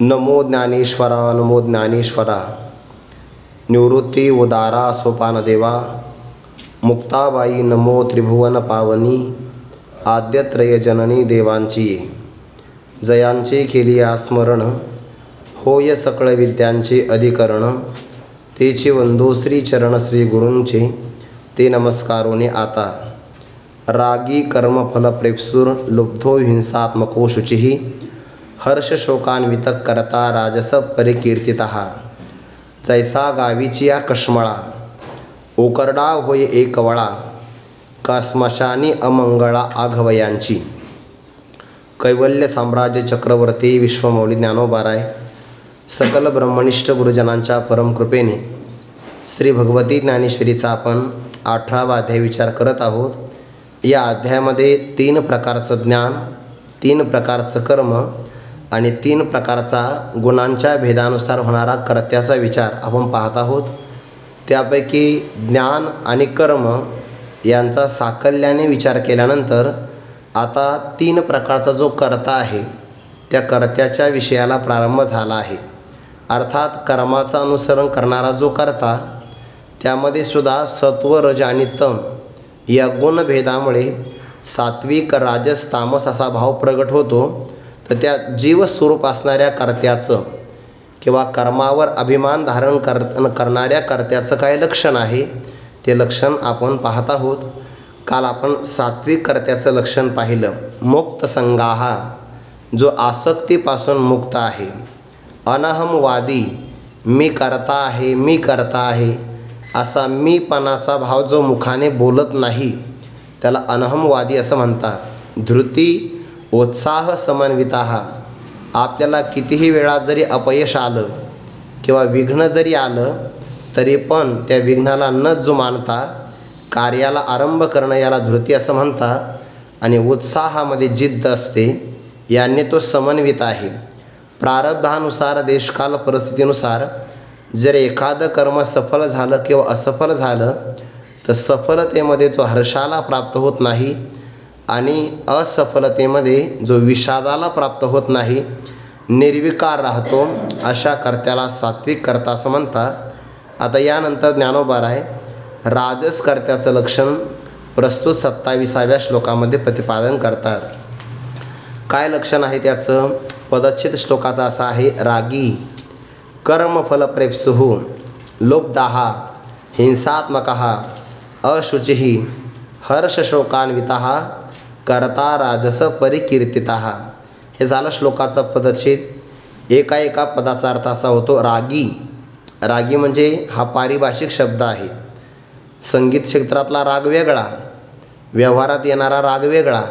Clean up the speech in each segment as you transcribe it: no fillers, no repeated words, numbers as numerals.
नमो ज्ञानेश्वरा नमो ज्ञानेश्वरा। निवृत्ती उदारा सोपानदेवा। मुक्ताबाई नमो त्रिभुवन पावनी। आद्यत्रय जननी देवांची जयांचे केली स्मरण। होय सकळ विद्यांचे अधिकरण। तेचे वंदो श्री चरण श्री गुरूंचे ते नमस्कारोने आता। रागी कर्मफल प्रेप्सुर लुब्धो हिंसात्मको शुचिः। हर्ष शोकान्वित करता राजस परिकीर्तितः। जैसा गावीचिया कश्मळा ओकरडा होय एकवळा। का स्मशानी अमंगळा आघवयांची। कैवल्य साम्राज्य चक्रवर्ती विश्वमौली ज्ञानोबाराय सकल ब्रह्मनिष्ठ गुरुजनांच्या परमकृपेने श्री भगवती ज्ञानेश्वरीचा आपण 18वा अध्याय विचार करत आहोत। या अध्यायामध्ये 3 प्रकारचं ज्ञान, 3 प्रकारचं कर्म आणि 3 प्रकारचा गुणांच्या भेदानुसार होणारा कर्त्याचा विचार आपण पाहत आहोत। त्यापैकी ज्ञान आणि कर्म यांचा साकल्याने विचार केल्यानंतर आता 3 प्रकारचा जो कर्ता आहे त्या कर्त्याच्या विषयाला प्रारंभ झाला आहे। अर्थात कर्माचं अनुसरण करणारा जो कर्ता त्यामध्ये सुद्धा सत्व रज आणि तम या गुणभेदामुळे सात्विक राजस तामस असा भाव प्रगट होतो। तर त्या जीवस्वरूप असणाऱ्या कर्त्याचं किंवा कर्मावर अभिमान धारण करणाऱ्या कर्त्याचं काय लक्षण आहे ते लक्षण आपण पाहत आहोत। काल आपण सात्विक कर्त्याचं लक्षण पाहिलं। मुक्त संगाहा जो आसक्तीपासून मुक्त आहे। अनहमवादी मी करता आहे मी करता आहे असा मीपणाचा भाव जो मुखाने बोलत नाही त्याला अनहमवादी असं म्हणतात। धृती उत्साह समन्विताः आपल्याला कितीही वेळा जरी अपयश आलं किंवा विघ्न जरी आलं तरी पण त्या विघ्नाला न जुमानता कार्याला आरंभ करणं याला धृती असं म्हणतात। आणि उत्साहामध्ये जिद्द असते याने तो समन्वित आहे। प्रारब्धानुसार देशकाल परिस्थितीनुसार जर एखादं कर्म सफल झालं किंवा असफल झालं तर सफलतेमध्ये जो हर्षाला प्राप्त होत नाही आणि असफलतेमध्ये जो विषादाला प्राप्त होत नाही, निर्विकार राहतो, अशा कर्त्याला सात्विक कर्ता असं म्हणतात। आता यानंतर ज्ञानोबाराय राजस कर्त्याचं लक्षण प्रस्तुत 27व्या श्लोकामध्ये प्रतिपादन करतात। काय लक्षण आहे त्याचं? पदच्छेद श्लोकाचा असा आहे। रागी कर्मफल प्रेप्सुः लुब्धः हिंसात्मकः अशुचिः हर्षशोकान्वितः कर्ता राजस परिकीर्तितः। हे झालं श्लोकाचा पदच्छेद। एका पदाचा अर्थ असा होतो रागी। रागी म्हणजे हा पारिभाषिक शब्द आहे। संगीत क्षेत्रातला राग वेगळा, व्यवहारात येणारा राग वेगळा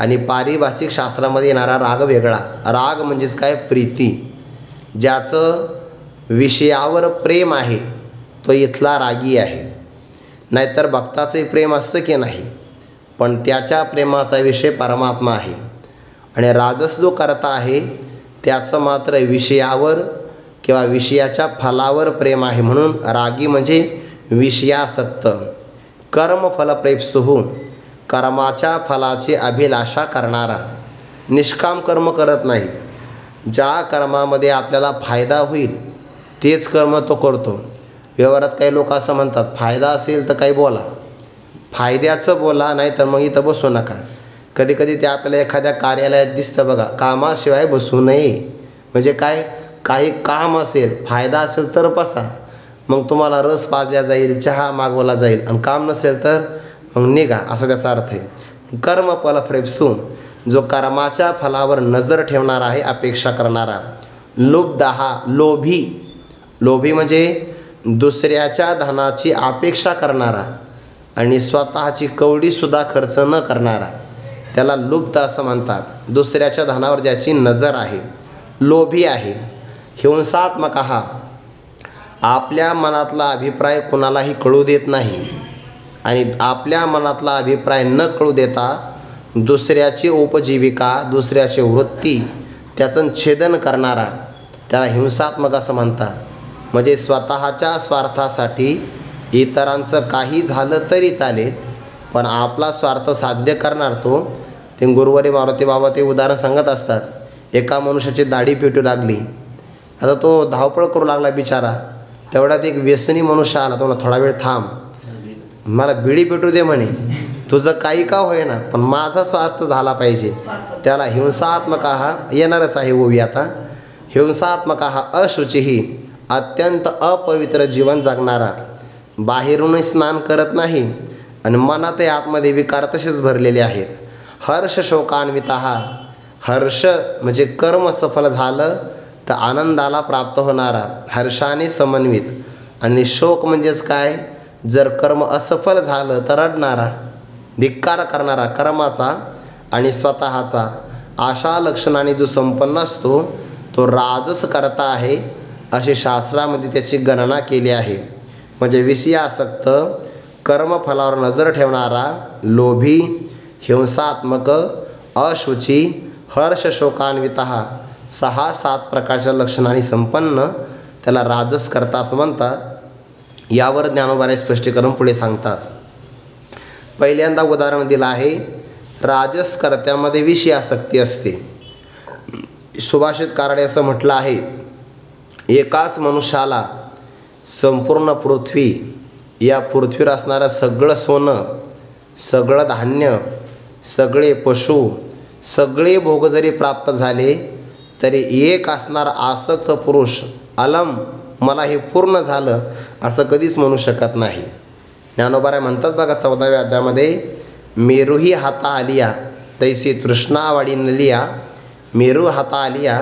आणि पारिभाषिक शास्त्रामध्ये येणारा राग वेगळा। राग म्हणजेच काय? प्रीती। ज्याचं विषयावर प्रेम आहे तो इथला रागी आहे। नाहीतर भक्ताचे प्रेम असतं की नाही, पण त्याच्या प्रेमाचा विषय परमात्मा आहे। आणि राजस जो करता आहे त्याचं मात्र विषयावर किंवा विषयाच्या फलावर प्रेम आहे, म्हणून रागी म्हणजे विषयासक्त। कर्मफल प्रेप्सुः कर्माच्या फलाची अभिलाषा करणारा, निष्काम कर्म करत नाही। ज्या कर्मामध्ये आपल्याला फायदा होईल तेच कर्म तो करतो। व्यवहारात काही लोक असं म्हणतात फायदा असेल तर काही बोला, फायद्याचं बोला, नाही तर मग इथं बसू नका। कधी कधी ते आपल्याला एखाद्या कार्यालयात दिसतं बघा, कामाशिवाय बसू नये। म्हणजे काय? काही काम असेल, फायदा असेल तर बसा, मग तुम्हाला रस पाजल्या जाईल, चहा मागवला जाईल, आणि काम नसेल तर मग निघा, असा त्याचा अर्थ आहे। कर्मफल प्रेप्सुः जो कर्माच्या फलावर नजर ठेवणारा आहे, अपेक्षा करणारा। लुब्धः लोभी, लोभी म्हणजे दुसऱ्याच्या धनाची अपेक्षा करणारा आणि स्वतःची कवडीसुद्धा खर्च न करणारा, त्याला लुब्ध असं म्हणतात। दुसऱ्याच्या धनावर ज्याची नजर आहे, लोभी आहे। हिंसात्मकः आपल्या मनातला अभिप्राय कुणालाही कळू देत नाही आणि आपल्या मनातला अभिप्राय न कळू देता दुसऱ्याची उपजीविका, दुसऱ्याची वृत्ती त्याचं छेदन करणारा त्याला हिंसात्मक असं म्हणतात। म्हणजे स्वतःच्या स्वार्थासाठी इतरांचं काही झालं तरी चालेल, पण आपला स्वार्थ साध्य करणार तो। ते गुरुवारी मारुती बाबा ते उदाहरण सांगत असतात एका मनुष्याची दाढी पेटू लागली. आता तो धावपळ करू लागला बिचारा. तेवढ्यात एक व्यसनी मनुष्य आला. तो म्हणा थोडा वेळ थांब, मला बिडी पेटू दे म्हणे. तुझं काही का होईना पण माझा स्वार्थ झाला पाहिजे. त्याला हिंसात्मक हा येणारच आहे ओवी आता. हिंसात्मक हा अशुचीही अत्यंत अपवित्र जीवन जगणारा, बाहेरून स्नान करत नाही आणि मनात आतमध्ये विकार तसेच भरलेले आहेत. हर्ष शोकान्वित हा, हर्ष म्हणजे कर्म सफल झालं तर आनंदाला प्राप्त होणारा, हर्षाने समन्वित. आणि शोक म्हणजेच काय, जर कर्म असफल झालं तर रडणारा, धिक्कार करणारा कर्माचा आणि स्वतःचा. अशा लक्षणाने जो संपन्न असतो तो राजस करता आहे असे शास्त्रामध्ये त्याची गणना केली आहे. म्हणजे विषयासक्त, कर्मफलावर नजर ठेवणारा, लोभी, हिंसात्मक, अशुची, हर्ष शोकान्वित, 6-7 प्रकारच्या लक्षणांनी संपन्न त्याला राजस करता असं म्हणतात. यावर ज्ञानोबाने स्पष्टीकरण पुढे सांगतात. पहिल्यांदा उदाहरण दिलं आहे, राजसकर्त्यामध्ये विषयासक्ती असते. सुभाषितकाराने असं म्हटलं आहे, एकाच मनुष्याला संपूर्ण पृथ्वी, या पृथ्वीवर असणारं सगळं सोनं, सगळं धान्य, सगळे पशु, सगळे भोग जरी प्राप्त झाले तरी एक असणारा आसक्त पुरुष अलम, मला हे पूर्ण झालं असं कधीच म्हणू शकत नाही. ज्ञानोबा म्हणतात बघा 14व्या अध्यायामध्ये, मेरूही हाता आलिया तैसी तृष्णावाडी नलिया, मेरू हाता आलिया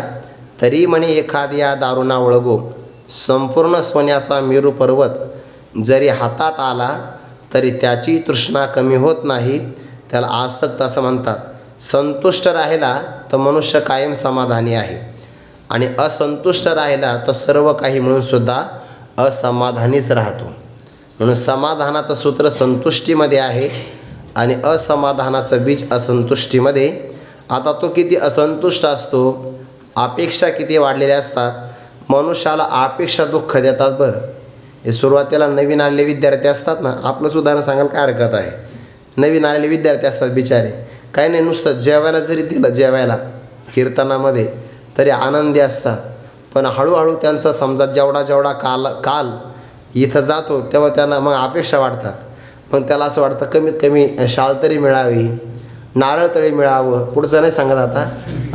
तरी म्हणे एखाद्या दारुणा वळगो. संपूर्ण सोन्याचा मेरू पर्वत जरी हातात आला तरी त्याची तृष्णा कमी होत नाही. त्याला आसक्त असं म्हणतात. संतुष्ट राहिला तर मनुष्य कायम समाधानी आहे आणि असंतुष्ट राहिला तर सर्व काही मिळूनसुद्धा असमाधानीच राहतो. म्हणून समाधानाचं सूत्र संतुष्टीमध्ये आहे आणि असमाधानाचं बीज असंतुष्टीमध्ये. आता तो किती असंतुष्ट असतो, अपेक्षा किती वाढलेल्या असतात. मनुष्याला अपेक्षा दुःख देतात. बरं, हे सुरुवातीला नवीन आलेले विद्यार्थी असतात ना, आपलंच उदाहरण सांगायला काय हरकत आहे. नवीन आलेले विद्यार्थी असतात बिचारे, काही नाही नुसतं जेवायला जरी दिलं, जेवायला कीर्तनामध्ये, तरी आनंदी असतात. पण हळूहळू त्यांचा समजा जेवढा काल इथं जातो तेव्हा त्यांना मग अपेक्षा वाढतात. पण त्याला असं वाटतं कमीत कमी शाल तरी मिळावी, नारळ तरी मिळावं. पुढचं नाही सांगत आता,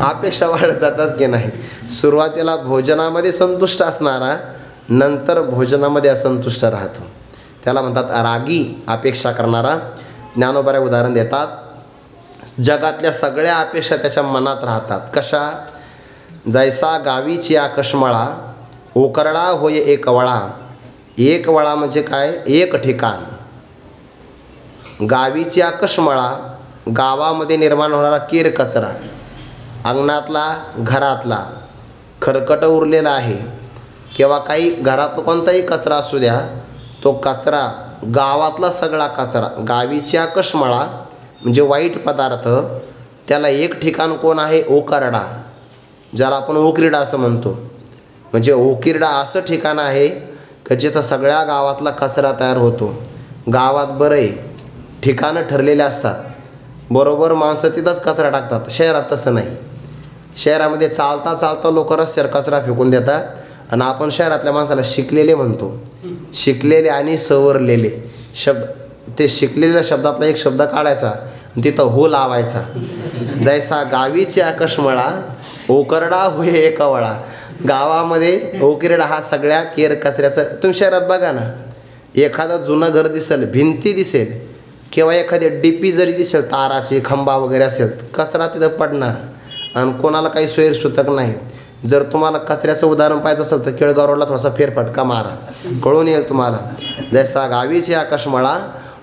अपेक्षा वाढत जातात की नाही. सुरुवातीला भोजनामध्ये संतुष्ट असणारा नंतर भोजनामध्ये असंतुष्ट राहतो. त्याला म्हणतात रागी, अपेक्षा करणारा. ज्ञानोबा उदाहरण देतात, जगातल्या सगळ्या अपेक्षा त्याच्या मनात राहतात. कशा, जैसा गावीची आकशमळा ओकरडा होय एक वळा. एक वळा म्हणजे काय, एक ठिकाण. गावीची आकशमळा, गावामध्ये निर्माण होणारा केर कचरा, अंगणातला, घरातला खरकट उरलेला आहे किंवा काही घरात कोणताही कचरा असू द्या, तो कचरा गावातला सगळा कचरा. गावीची आकशमळा म्हणजे वाईट पदार्थ, त्याला एक ठिकाण कोण आहे, ओकरडा, ज्याला आपण ओकिरडा असं म्हणतो. म्हणजे ओकिरडा असं ठिकाण आहे की जिथं सगळ्या गावातला कचरा तयार होतो. गावात बरे ठिकाणं ठरलेले असतात, बरोबर माणसं तिथंच कचरा टाकतात. शहरात तसं नाही. शहरामध्ये चालता चालता लोक रस्त्यावर कचरा फेकून देतात आणि आपण शहरातल्या माणसाला शिकलेले म्हणतो. शिकलेले आणि सवरलेले शब्द, ते शिकलेल्या शब्दातला एक शब्द काढायचा आणि तिथं हो लावायचा. जैसा गावीची आकशमळा ओकरडा होय एक वळा. गावामध्ये ओकिरडा हा सगळ्या केर कचऱ्याचं. तुम्ही शहरात बघा ना, एखादं जुनं घर दिसेल, भिंती दिसेल किंवा एखादी डीपी जरी दिसेल, ताराची खंबा वगैरे असेल, कचरा तिथं पडणार आणि कोणाला काही सोयीसुतक नाही. जर तुम्हाला कचऱ्याचं उदाहरण पाहायचं असेल तर केळगाव रोडला थोडासा फेरफटका मारा, कळून येईल तुम्हाला. जैसा गावीची आकाशमळा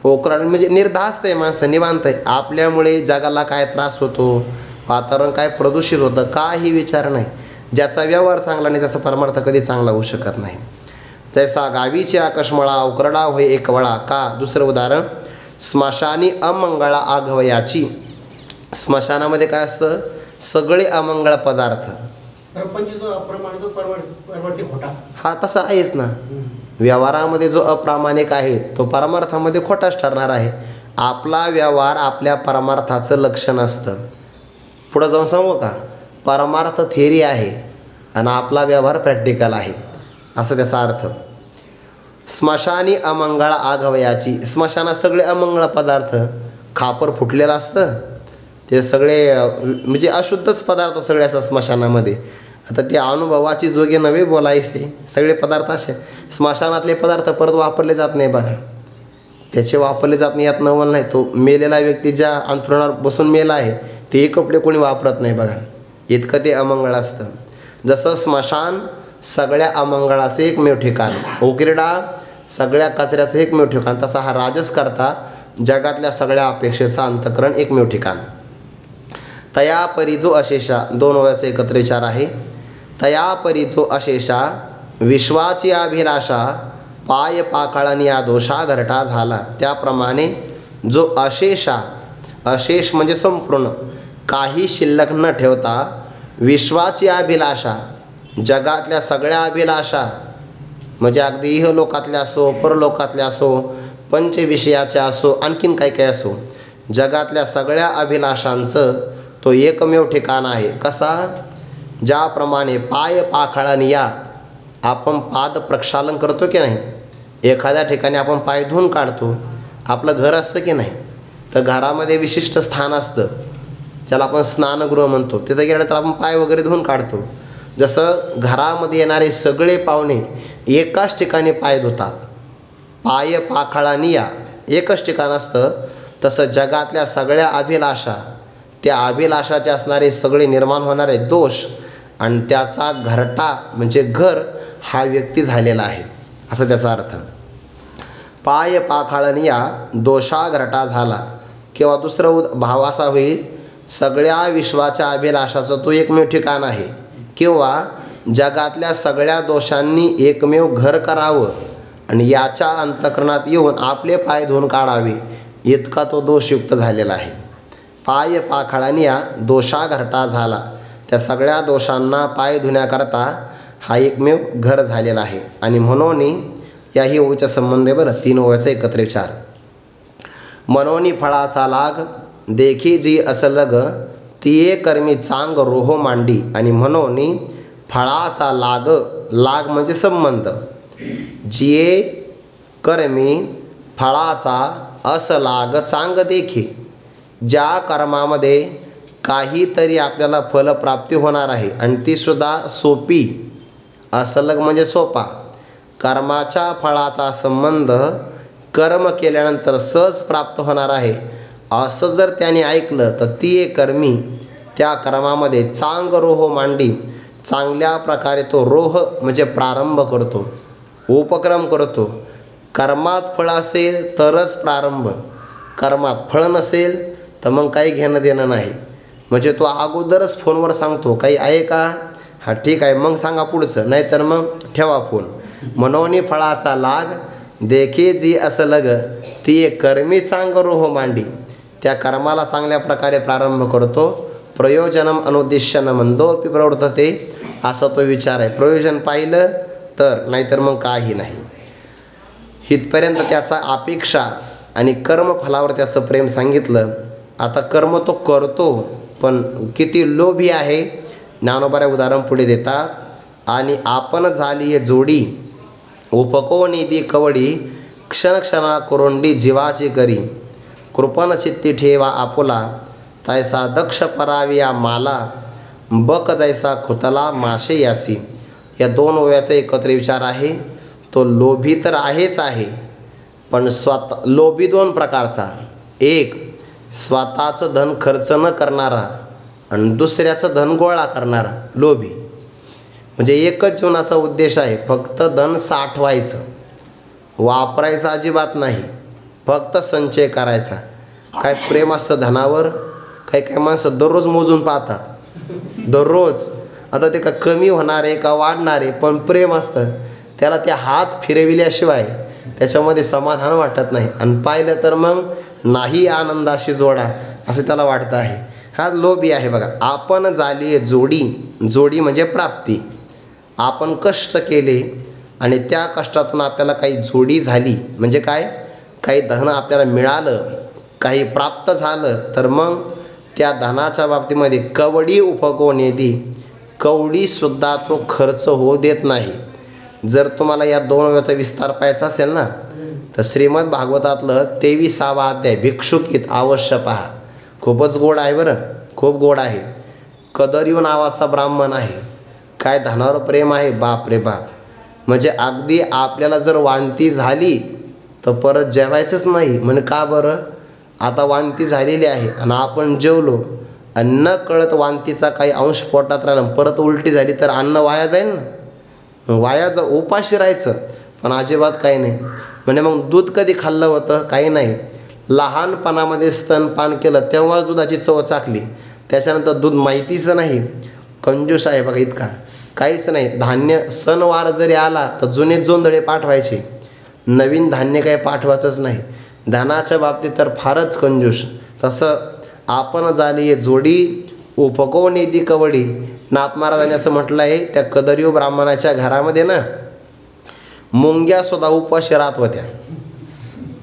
ओकराड म्हणजे निर्धास्त आहे, माणसं निवांत आहे. आपल्यामुळे जगाला काय त्रास होतो, वातावरण काय प्रदूषित होतं, काही विचार नाही. ज्याचा व्यवहार चांगला नाही त्याचा परमार्थ कधी चांगला होऊ शकत नाही. जैसा गावीची आकाशमळा ओकरडा होय एक वळा. का, दुसरं उदाहरण, स्मशानी अमंगळा आघवयाची. स्मशानामध्ये काय असतं, सगळे अमंगळ पदार्थ. हा तसा आहेच ना. व्यवहारामध्ये जो अप्रामाणिक आहे तो परमार्थामध्ये खोटाच ठरणार आहे. आपला व्यवहार आपल्या परमार्थाचं लक्षण असतं. पुढं जाऊन सांगू का, परमार्थ थेरी आहे आणि आपला व्यवहार प्रॅक्टिकल आहे, असं त्याचा अर्थ. स्मशानी अमंगळ आघवयाची, स्मशानात सगळे अमंगळ पदार्थ, खापर फुटलेलं असतं ते सगळे म्हणजे अशुद्धच पदार्थ सगळे असतात स्मशानामध्ये. आता ते अनुभवाची जोगे नव्हे बोलायचे, सगळे पदार्थ असे. स्मशानातले पदार्थ परत वापरले जात नाही बघा, त्याचे वापरले जात नाही यात नवल नाही. तो मेलेला व्यक्ती ज्या अंथरुणावर बसून मेला आहे तेही कपडे कोणी वापरत नाही बघा, इतकं ते अमंगळ असतं. जसं स्मशान सगळ्या अमंगळाचं एकमेव ठिकाण, उकिरडा सगळ्या कचऱ्याचं एकमेव ठिकाण, तसा हा राजस करता जगातल्या सगळ्या अपेक्षेचं अंतःकरण एकमेव ठिकाण. तया परी जो अशेषा, दोन ओव्याचा एकत्र विचार आहे. तया परी जो अशेषा विश्वाची अभिलाषा पाय पाकाळानी या दोषा घरटा झाला. त्याप्रमाणे जो अशेषा, अशेष म्हणजे संपूर्ण, काही शिल्लक न ठेवता विश्वाची अभिलाषा, जगातल्या सगळ्या अभिलाषा म्हणजे अगदी इहलोकातल्या असो परलोकातल्या असो पंचविषयाच्या असो आणखीन काही काही असो, जगातल्या सगळ्या अभिलाषांचं तो एकमेव ठिकाण आहे. कसा? ज्याप्रमाणे पाय पाखाळाने या, आपण पाद प्रक्षालन करतो की नाही, एखाद्या ठिकाणी आपण पाय धुवून काढतो, आपलं घर असतं की नाही, तर घरामध्ये विशिष्ट स्थान असतं ज्याला आपण स्नानगृह म्हणतो, तिथं गेल्यानंतर आपण पाय वगैरे धुवून काढतो. जसं घरामध्ये येणारे सगळे पाहुणे एकाच ठिकाणी पाय धुतात, पाय पाखाळाने या एकच ठिकाण असतं, तसं जगातल्या सगळ्या अभिलाषा, त्या अभिलाषाचे असणारे सगळे निर्माण होणारे दोष आणि त्याचा घरटा म्हणजे घर हा व्यक्ती झालेला आहे, असं त्याचा अर्थ. पाय पाखाळाने या दोषा घरटा झाला. किंवा दुसरं भाव असा होईल, सगळ्या विश्वाच्या अभिलाषाचं तो एकमेव ठिकाण आहे, किंवा जगातल्या सगळ्या दोषांनी एकमेव घर करावं आणि याच्या अंतःकरणात येऊन आपले पाय धुवून काढावे, इतका तो दोषयुक्त झालेला आहे. पाय पाखाळाने या दोषा घरटा झाला. त्या सगळ्या दोषांना पाय धुण्याकरता हा एकमेव घर झालेला आहे. आणि म्हणून याही ओवीचा संबंध आहे बरं, तीन ओव्याचा एकत्र विचार. मनोनी फळाचा लाग देखी जी असलग तिये कर्मी चांग रोह मांडी. आणि म्हणून फळाचा लाग, लाग म्हणजे संबंध, जिये कर्मी फळाचा असलाग चांग देखी, ज्या कर्मामध्ये काहीतरी आपल्याला फलप्राप्ती होणार आहे आणि तीसुद्धा सोपी, असलग म्हणजे सोपा, कर्माच्या फळाचा संबंध कर्म केल्यानंतर सहज प्राप्त होणार आहे, असं जर त्याने ऐकलं तर ती एक कर्मी त्या कर्मामध्ये चांग रोह मांडी, चांगल्या प्रकारे तो रोह म्हणजे प्रारंभ करतो, उपक्रम करतो. कर्मात फळ असेल तरच प्रारंभ, कर्मात फळ नसेल तर मग काही घेणं देणं नाही. म्हणजे तो अगोदरच फोनवर सांगतो काही आहे का, हा ठीक आहे मग सांगा पुढचं, नाहीतर मग ठेवा फोन. मनोनी फळाचा लाग देखी जी असलग ती एक कर्मी चांग रोह मांडी, त्या कर्माला चांगल्या प्रकारे प्रारंभ करतो. प्रयोजनम अनुद्दिश्य न मंदोपी प्रवर्तते, असा तो विचार आहे. प्रयोजन पाहिलं तर, नाहीतर मग काही नाही. इथपर्यंत त्याचा अपेक्षा आणि कर्मफलावर त्याचं प्रेम सांगितलं. आता कर्म तो करतो पण किती लोभी आहे, ज्ञानोबारे उदाहरण पुढे देतात. आणि आपण झाली ये जोडी उपको निधी कवडी, क्षणक्षणा कोरोंडी जीवाची करी, कृपण चित्ती ठेवा आपुला, तैसा दक्ष पराविया माला, बक जैसा खुतला माशे यासी. या दोन ओव्याचा एकत्र विचार आहे. तो लोभी तर आहेच आहे, पण लोभी दोन प्रकारचा, एक स्वतःचं धन खर्च न करणारा आणि दुसऱ्याचं धन गोळा करणारा लोभी. म्हणजे एकच जीवनाचा उद्देश आहे, फक्त धन साठवायचं, वापरायचं अजिबात नाही, फक्त संचय करायचा. काय प्रेम असतं धनावर, काही काही माणसं दररोज मोजून पाहतात, दररोज. आता ते का कमी होणार आहे का वाढणार आहे, पण प्रेम असतं त्याला ते हात फिरविल्याशिवाय त्याच्यामध्ये समाधान वाटत नाही. आणि पाहिलं तर मग नाही आनंदाशी जोडा असं त्याला वाटतं आहे. हा लोभी आहे बघा. आपण झाली जोडी, जोडी म्हणजे प्राप्ती. आपण कष्ट केले आणि त्या कष्टातून आपल्याला काही जोडी झाली, म्हणजे काय, काही धन आपल्याला मिळालं, काही प्राप्त झालं, तर मग त्या धनाच्या बाबतीमध्ये कवडी उपकोनेदी, कवडीसुद्धा तो खर्च होऊ देत नाही. जर तुम्हाला या 2 वेळाचा विस्तार पाहायचा असेल ना, तर श्रीमद भागवतातलं 23वा अध्याय भिक्षुकीत अवश्य पहा. खूपच गोड आहे बरं, खूप गोड आहे. कदर्यू नावाचा ब्राह्मण आहे. काय धनावर प्रेम आहे, बाप रे बाप. म्हणजे अगदी आपल्याला जर वांती झाली तर परत जेवायचंच नाही. म्हणजे का बरं, आता वांती झालेली आहे आणि आपण जेवलो आणि न कळत वांतीचा काही अंश पोटात राहिला, परत उलटी झाली तर अन्न वाया जाईल ना. वाया उपाशी राहायचं, पण अजिबात काही नाही. म्हणजे मग दूध कधी खाल्लं होतं, काही नाही. लहानपणामध्ये स्तनपान केलं तेव्हाच दुधाची चव चाकली, त्याच्यानंतर दूध माहितीच नाही. कंजूस आहे बघा इतका, काहीच नाही. धान्य सणवार जरी आला तर जुने जोंधळे पाठवायचे, नवीन धान्य काही पाठवायचंच नाही. धनाच्या बाबतीत तर फारच कंजूस. तसं आपण झाली जोडी उपकोनेदी कवडी. नाथ महाराजांनी असं म्हटलं आहे, त्या कदर्यू ब्राह्मणाच्या घरामध्ये ना मुंग्यासुद्धा उपाशी राहत होत्या.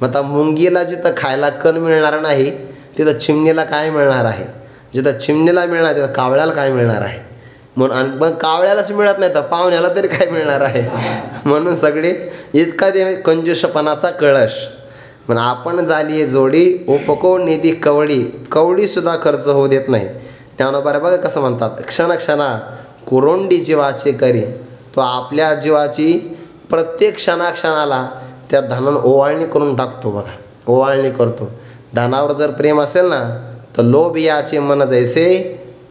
मग आता मुंगीला जिथं खायला कण मिळणार नाही तिथं चिमणीला काय मिळणार आहे, जिथं चिमणीला मिळणार तिथं कावळ्याला काय मिळणार आहे. म्हणून आणि मग कावळ्यालाच मिळत नाही तर पाहुण्याला तरी काय मिळणार आहे. म्हणून सगळे इतका ते कंजूषपणाचा कळश. पण आपण झाली जोडी उपकोनेदी कवडी, कवडीसुद्धा खर्च होऊ देत नाही. ज्ञानोबा बघा कसं म्हणतात, क्षणक्षणा कुरोंडी जीवाचे करी. तो आपल्या जीवाची प्रत्येक क्षणाक्षणाला त्या धनानं ओवाळणी करून टाकतो बघा, ओवाळणी करतो. धनावर जर प्रेम असेल ना तर लोभ याचे मन जैसे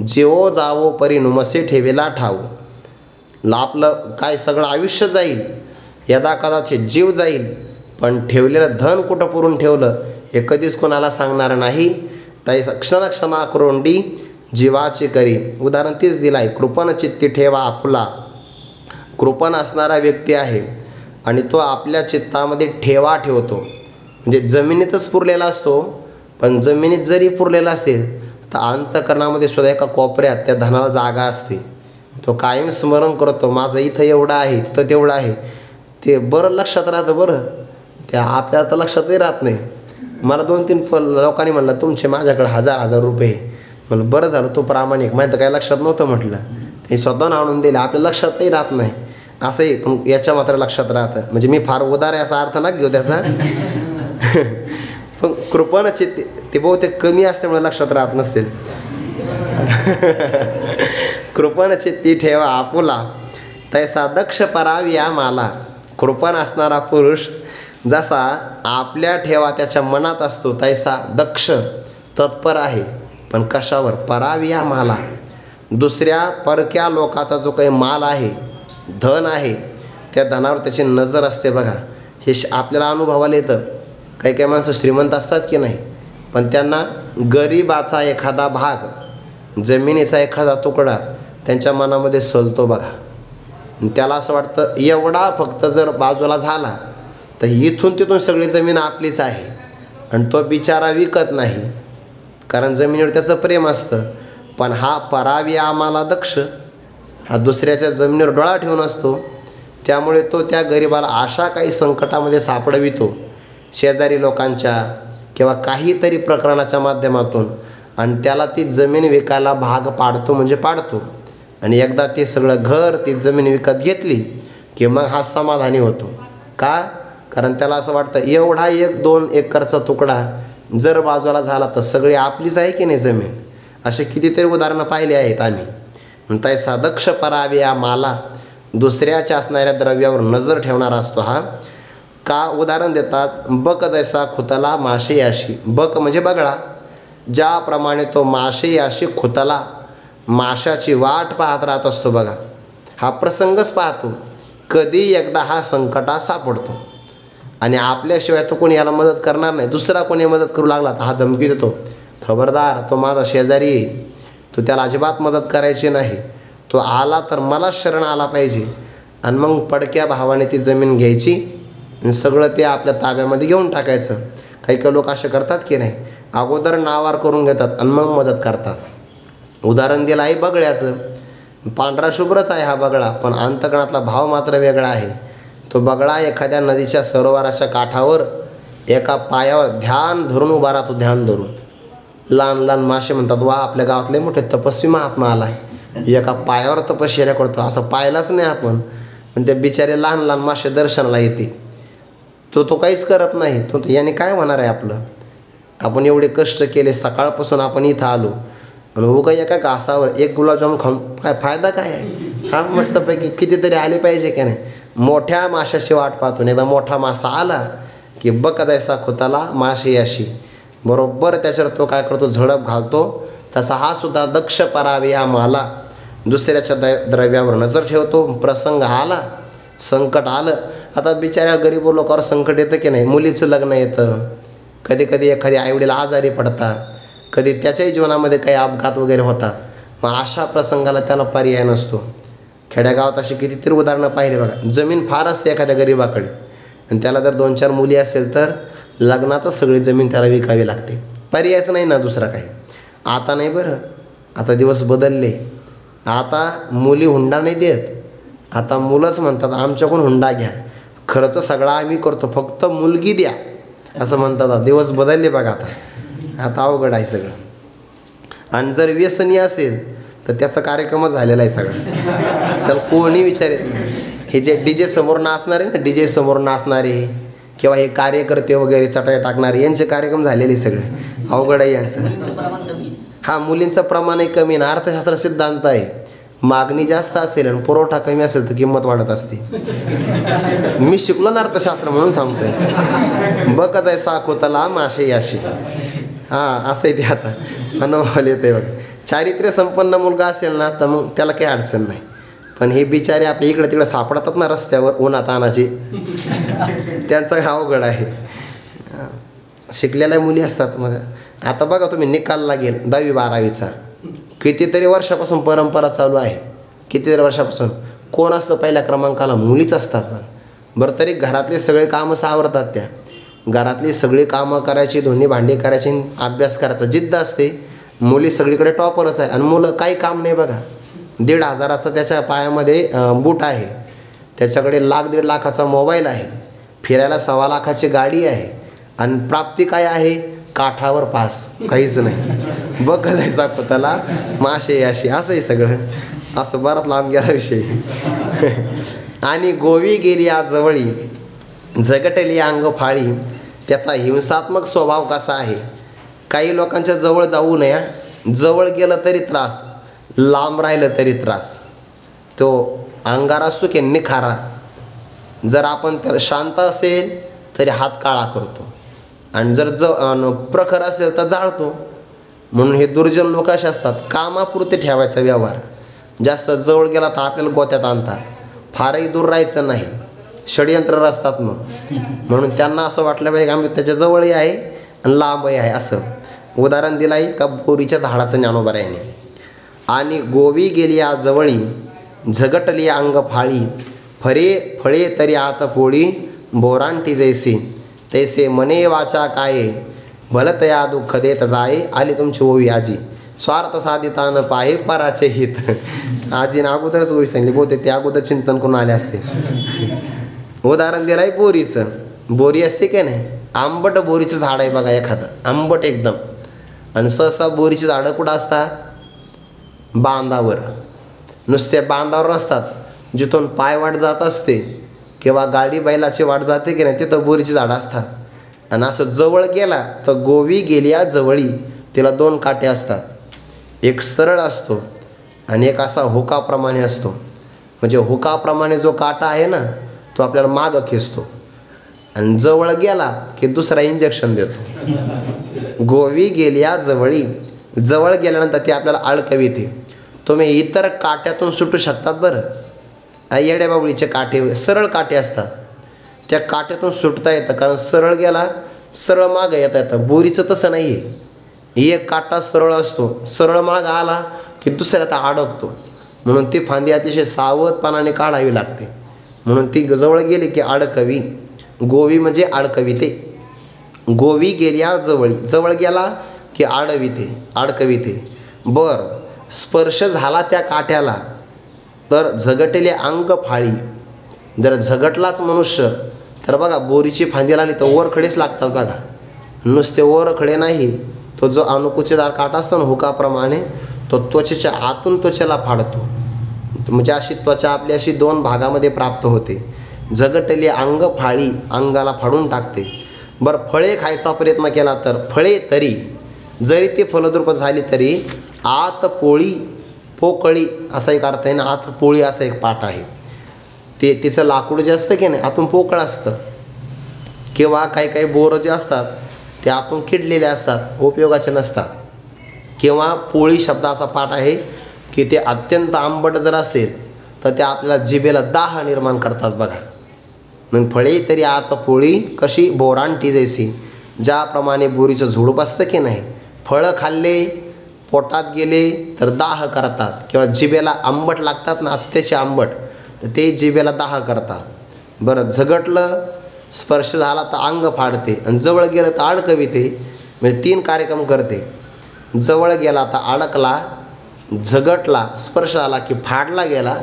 जीवो जावो परी नुमसे ठेवेला ठाव. आपलं काय सगळं आयुष्य जाईल, यदा कदाचित जीव जाईल, पण ठेवलेलं धन कुठं पुरून ठेवलं हे कधीच कोणाला सांगणार नाही. ताई क्षणक्षणा कुरोंडी जीवाची करी. उदाहरण तीच दिलं आहे, कृपण चित्ती ठेवा आपुला. कृपण असणारा व्यक्ती आहे आणि तो आपल्या चित्तामध्ये ठेवा ठेवतो. म्हणजे जमिनीतच पुरलेला असतो, पण जमिनीत जरी पुरलेला असेल तर अंतःकरणामध्ये सुद्धा एका कोपऱ्यात त्या धनाला जागा असते. तो कायम स्मरण करतो, माझं इथं एवढं आहे, तिथं तेवढं आहे. ते बरं लक्षात राहतं. बरं त्या आपल्याला तर लक्षातही राहत नाही. मला 2-3 लोकांनी म्हणलं तुमचे माझ्याकडे 1000 रुपये. म्हणलं बरं झालं तो प्रामाणिक, माहीत काय लक्षात नव्हतं म्हटलं. ते स्वतःनं आणून दिले, आपल्या लक्षातही राहत नाही. असंही पण याच्या मात्र लक्षात राहतं. म्हणजे मी फार उदार आहे असा अर्थ ना घेऊ त्याचा. पण कृपणाचे ते बहुतेक कमी असल्यामुळे लक्षात राहत नसेल. कृपणाचे ती ठेवा आपुला तैसा दक्ष परावी आम्हाला. कृपण असणारा पुरुष जसा आपल्या ठेवा त्याच्या मनात असतो तैसा दक्ष तत्पर आहे. पण कशावर, परावी आम्हाला. दुसऱ्या परक्या लोकाचा जो काही माल आहे, धन आहे, त्या धनावर त्याची नजर असते बघा. हे आपल्याला अनुभवाला येतं. काही काही माणसं श्रीमंत असतात की नाही, पण त्यांना गरिबाचा एखादा भाग, जमिनीचा एखादा तुकडा त्यांच्या मनामध्ये सलतो बघा. त्याला असं वाटतं एवढा फक्त जर बाजूला झाला तर इथून तिथून सगळी जमीन आपलीच आहे. आणि तो बिचारा विकत नाही, कारण जमिनीवर त्याचं प्रेम असतं. पण हा परावी आम्हाला दक्ष, हा दुसऱ्याच्या जमिनीवर डोळा ठेवून असतो. त्यामुळे तो त्या गरिबाला अशा काही संकटामध्ये सापडवितो शेजारी लोकांच्या किंवा काहीतरी प्रकरणाच्या माध्यमातून, आणि त्याला ती जमीन विकायला भाग पाडतो म्हणजे पाडतो. आणि एकदा ते सगळं घर, ती जमीन विकत घेतली की मग हा समाधानी होतो. का, कारण त्याला असं वाटतं एवढा 1-2 एकरचा तुकडा जर बाजूला झाला तर सगळी आपलीच आहे की नाही जमीन. असे कितीतरी उदाहरणं पाहिली आहेत आम्ही. तैसा दक्ष परावी या माला. दुसऱ्याच्या असणाऱ्या द्रव्यावर नजर ठेवणारा असतो हा. का उदाहरण देतात, बक जैसा खुतला माशे याशी. बक म्हणजे बगळा. ज्याप्रमाणे तो माशे याशी खुतला, माशाची वाट पाहत राहत असतो बघा. हा प्रसंगच पाहतो, कधी एकदा हा संकटात सापडतो. आणि आपल्याशिवाय तो कोणी याला मदत करणार नाही. दुसरा कोणी मदत करू लागला तर हा धमकी देतो, खबरदार तो माझा शेजारी आहे, तू त्याला अजिबात मदत करायची नाही, तो आला तर मला शरण आला पाहिजे. आणि मग पडक्या भावाने ती जमीन घ्यायची आणि सगळं ते आपल्या ताब्यामध्ये घेऊन टाकायचं. काही काही लोक असे करतात की नाही, अगोदर नावार करून घेतात आणि मग मदत करतात. उदाहरण दिलं आहे बगळ्याचं. पांढरा शुभ्रच आहे हा बगळा, पण अंतकणातला भाव मात्र वेगळा आहे. तो बगळा एखाद्या नदीच्या सरोवराच्या काठावर एका पायावर ध्यान धरून उभा राहतो, ध्यान धरून. लहान लहान मासे म्हणतात वा आपल्या गावातले मोठे तपस्वी महात्मा आला आहे, एका पायावर तपश्चर्या करतो. असं पाहिलाच नाही आपण. पण ते बिचारे लहान लहान मासे दर्शनाला येते. तो काहीच करत नाही. तो याने काय होणार आहे आपलं. आपण एवढे कष्ट केले, सकाळपासून आपण इथं आलो आणि उगा एका घासावर एक गुलाबजामुन खाऊन काय फायदा काय आहे. हा मस्तपैकी कितीतरी आले पाहिजे की नाही. मोठ्या माशाची वाट पाहतो. एकदा मोठा मासा आला की बघ जायचा खोताला माशी अशी बरोबर त्याच्यावर तो काय करतो, झडप घालतो. तसा हा सुद्धा दक्ष परावे हा माला दुसऱ्याच्या द्रव्यावर नजर ठेवतो. प्रसंग आला, संकट आलं. आता बिचाऱ्या गरीब लोकांवर संकट येतं की नाही. मुलीचं लग्न येतं, कधी कधी एखादी आईवडील आजारी पडतात, कधी त्याच्याही जीवनामध्ये काही अपघात वगैरे होतात. मग अशा प्रसंगाला त्याला पर्याय नसतो. खेड्यागावात अशी कितीतरी उदाहरणं पाहिली बघा. जमीन फार असते एखाद्या गरीबाकडे आणि त्याला जर 2-4 मुली असेल तर लग्नातच सगळी जमीन त्याला विकावी लागते. पर्यायच नाही ना दुसरा काही. आता नाही बरं, आता दिवस बदलले. आता मुली हुंडा नाही देत. आता मुलंच म्हणतात आमच्याकडून हुंडा घ्या, खर्च सगळा आम्ही करतो, फक्त मुलगी द्या असं म्हणतात. दिवस बदलले बघा. आता अवघड आहे सगळं. आणि जर व्यसनी असेल तर त्याचा कार्यक्रमच झालेला आहे सगळा. तर कोणी विचारित नाही. हे जे DJ समोर नाचणारे ना, DJ समोर नाचणारे किंवा हे कार्यकर्ते वगैरे चटाई टाकणारे यांचे कार्यक्रम झालेले सगळे. अवघड आहे यांचं. हा मुलींचं प्रमाणही कमी ना. अर्थशास्त्र सिद्धांत आहे, मागणी जास्त असेल आणि पुरवठा कमी असेल तर किंमत वाढत असते. मी शिकलो ना अर्थशास्त्र म्हणून सांगतोय. बघच आहे साखोतला माशे याशी. हां असं आहे ते. आता अनुभव येते बघ. चारित्र्य संपन्न मुलगा असेल ना तर मग त्याला काही अडचण नाही. पण हे बिचारे आपल्या इकडे तिकडे सापडतात ना रस्त्यावर उन्हातानाचे, त्यांचं अवघड आहे. शिकलेल्या मुली असतात. मग आता बघा तुम्ही निकाल लागेल 10वी-12वीचा, कितीतरी वर्षापासून परंपरा चालू आहे. कितीतरी वर्षापासून कोण असतं पहिल्या क्रमांकाला, मुलीच असतात. बरं तरी घरातले सगळे कामं सावरतात त्या. घरातली सगळी कामं करायची, धुणी भांडी करायची, अभ्यास करायचा जिद्द असते. मुली सगळीकडे टॉपरच आहे आणि मुलं काही काम नाही बघा. 1,500चा त्याच्या पायामध्ये बूट आहे, त्याच्याकडे 1,00,000-1.5 लाखाचा मोबाईल आहे, फिरायला 1.25 लाखाची गाडी आहे आणि प्राप्ती काय आहे, काठावर पास, काहीच नाही. बघ जायचा पताला माशे याशी. असं आहे सगळं. असं बराच लांब गेला विषय. आणि गोवी गेली आज जवळी, झगटली अंग फाळी. त्याचा हिंसात्मक स्वभाव कसा आहे. काही लोकांच्या जवळ जाऊ नये. जवळ गेलं तरी त्रास, लांब राहिलं तरी त्रास. तो अंगारा असतो की निखारा. जर आपण तर शांत असेल तरी हात काळा करतो आणि जर प्रखर असेल तर जाळतो. म्हणून हे दुर्जन लोक असे असतात, कामापुरते ठेवायचा व्यवहार. जास्त जवळ गेला तर आपल्याला गोत्यात आणतात. फारही दूर राहायचं नाही, षडयंत्र असतात मग. म्हणून त्यांना असं वाटलं पाहिजे आम्ही त्याच्या जवळही आहे आणि लांबही आहे. असं उदाहरण दिलं आहे का बोरीच्या झाडाचं ज्ञानोबरायाने. आणि गोवी गेली आज जवळी, झगटली अंग फाळी. फळे तरी आत पोळी, बोरांटी जैसे तैसे मने वाचा काय. भलतया दुःख देत जाये, आली तुमची ओवी आजी. स्वार्थ साधिता न पाहे पराचे हित. आजीनं अगोदरच ओवी सांगितली, बहुतेक ते अगोदर चिंतन करून आले असते. उदाहरण दिलं आहे बोरीचं. बोरी असते की नाही, आंबट बोरीचं झाड आहे बघा एखादं, आंबट एकदम. आणि सहसा बोरीची झाडं कुठं असतात, बांधावर. नुसत्या बांधावर असतात. जिथून पाय वाट जात असते किंवा गाडी बैलाची वाट जाते की नाही, तिथं बोरीची झाडं असतात. आणि असं जवळ गेला तर गोवी गेल्या जवळी. तिला 2 काटे असतात, एक सरळ असतो आणि एक असा हुकाप्रमाणे असतो. म्हणजे हुकाप्रमाणे जो काटा आहे ना तो आपल्याला मागं खेचतो आणि जवळ गेला की दुसरा इंजेक्शन देतो. गोवी गेल्या जवळी. जवळ गेल्यानंतर ती आपल्याला अडकविते. तुम्ही इतर काट्यातून सुटू शकतात बरं. येड्या बाबळीचे काटे सरळ काटे असतात, त्या काट्यातून सुटता येतं. कारण सरळ गेला सरळ मागं येता येतं. बोरीचं तसं नाही आहे. एक काटा सरळ असतो, सरळ मागं आला की दुसऱ्यात अडकतो. म्हणून ती फांदी अतिशय सावधपणाने काढावी लागते. म्हणून ती जवळ गेली की अडकवी. गोवी म्हणजे अडकविते. गोवी गेल्या जवळी. जवळ गेला की अडकविते. बर स्पर्श झाला त्या काट्याला तर झगटले अंग फाळी. जर झगटलाच मनुष्य तर बघा बोरीची फांदी लागली तर वरखडेच लागतात बघा. नुसते वरखडे नाही तो जो अणकुचीदार काटा असतो ना हुकाप्रमाणे, तो त्वचेच्या आतून त्वचेला फाडतो. म्हणजे अशी त्वचा आपली अशी 2 भागामध्ये प्राप्त होते. झगटली अंग फाळी अंगाला फाडून टाकते. बरं, फळे खायचा प्रयत्न केला तर फळे तरी जरी ते फलद्रूप झाली तरी आत पोळी पोकळी असा एक अर्थ आहे ना, आत पोळी असा एक पाठ आहे. तिचं लाकूड जे असतं की नाही आतून पोकळ असतं, किंवा काही काही बोरं जे असतात ते आतून किडलेले असतात, उपयोगाचे नसतात. किंवा पोळी शब्दाचा पाठ आहे की ते अत्यंत आंबट जर असेल तर ते आपल्याला जिभेला दाह निर्माण करतात बघा. मग फळे तरी आत पोळी कशी बोरांटी जैसी, ज्याप्रमाणे बोरीचं झुडूप असतं की नाही, फळं खाल्ले पोटात गेले तर दाह करतात, किंवा जिभेला आंबट लागतात ना, अतिशय आंबट, तर ते जिभेला दाह करतात. बरं, झगटलं स्पर्श झाला तर अंग फाडते, आणि जवळ गेलं तर अडकविते. म्हणजे 3 कार्यक्रम करते. जवळ गेला तर अडकला, झगटला स्पर्श झाला की फाडला गेला,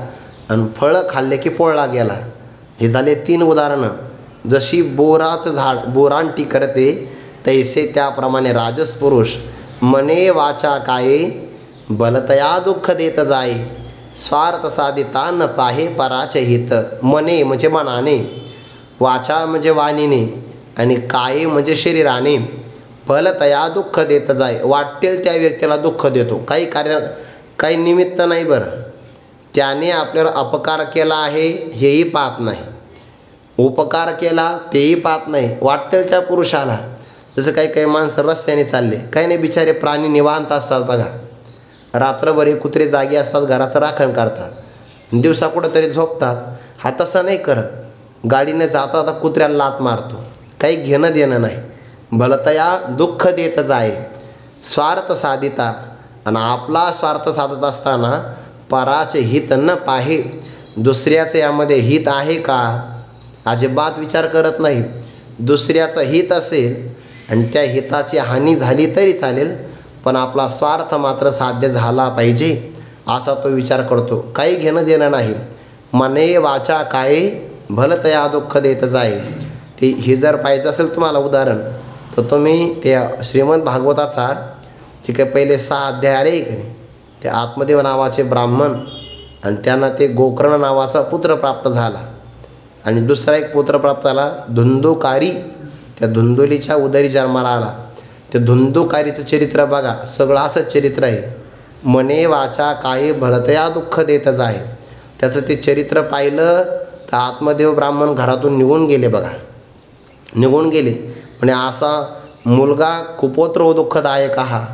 आणि फळं खाल्ले की पोळला गेला. हे झाले 3 उदाहरणं. जशी बोराचं झाड बोरांटी करते तैसे त्याप्रमाणे राजस पुरुष मने वाचा काये बलतया दुःख देत जाई, स्वार्थ साधिता न पाहे पराचे हित. मने म्हणजे मनाने, वाचा म्हणजे वाणीने, आणि काये म्हणजे शरीराने. बलतया दुःख देत जाय, वाटेल त्या व्यक्तीला दुःख देतो. काही निमित्त नाही बरं, त्याने आपल्यावर अपकार केला आहे हेही पाहत नाही, उपकार केला तेही पाहत नाही, वाटेल त्या पुरुषाला. जसं काही माणसं रस्त्याने चालले, काही नाही बिचारे प्राणी निवांत असतात बघा, रात्रभर कुत्रे जागी असतात, घराचं राखण करतात, दिवसा कुठंतरी झोपतात. हा तसं नाही करत, गाडीने जाता आता कुत्र्याला लात मारतो, काही घेणं देणं नाही. भलतया दुःख देत जाय, स्वार्थ साधिता, आणि आपला स्वार्थ साधत असताना पराचे हित न पाहे, दुसऱ्याचं यामध्ये हित आहे का अजिबात विचार करत नाही. दुसऱ्याचं हित असेल आणि त्या हिताची हानी झाली तरी चालेल, पण आपला स्वार्थ मात्र साध्य झाला पाहिजे असा तो विचार करतो, काही घेणं देणं नाही. मने वाचा काय भलतया दुःख देत जाय. ते हे जर पाहिजे असेल तुम्हाला उदाहरण, तर तुम्ही त्या श्रीमद भागवताचा जे काही पहिले 6 अध्याय आले की नाही, ते आत्मदेव नावाचे ब्राह्मण, आणि त्यांना ते गोकर्ण नावाचा पुत्र प्राप्त झाला, आणि दुसरा एक पुत्र प्राप्त झाला धुंदुकारी, त्या धुंदुलीच्या उदरी जन्माला आला. ते धुंदुकारीचं चरित्र बघा, सगळं असंच चरित्र आहे. मने वाचा काही भलतया दुःख देत जाय. त्याचं ते चरित्र पाहिलं तर आत्मदेव ब्राह्मण घरातून निघून गेले बघा, निघून गेले. म्हणजे असा मुलगा कुपोत्र दुःखदायक, हा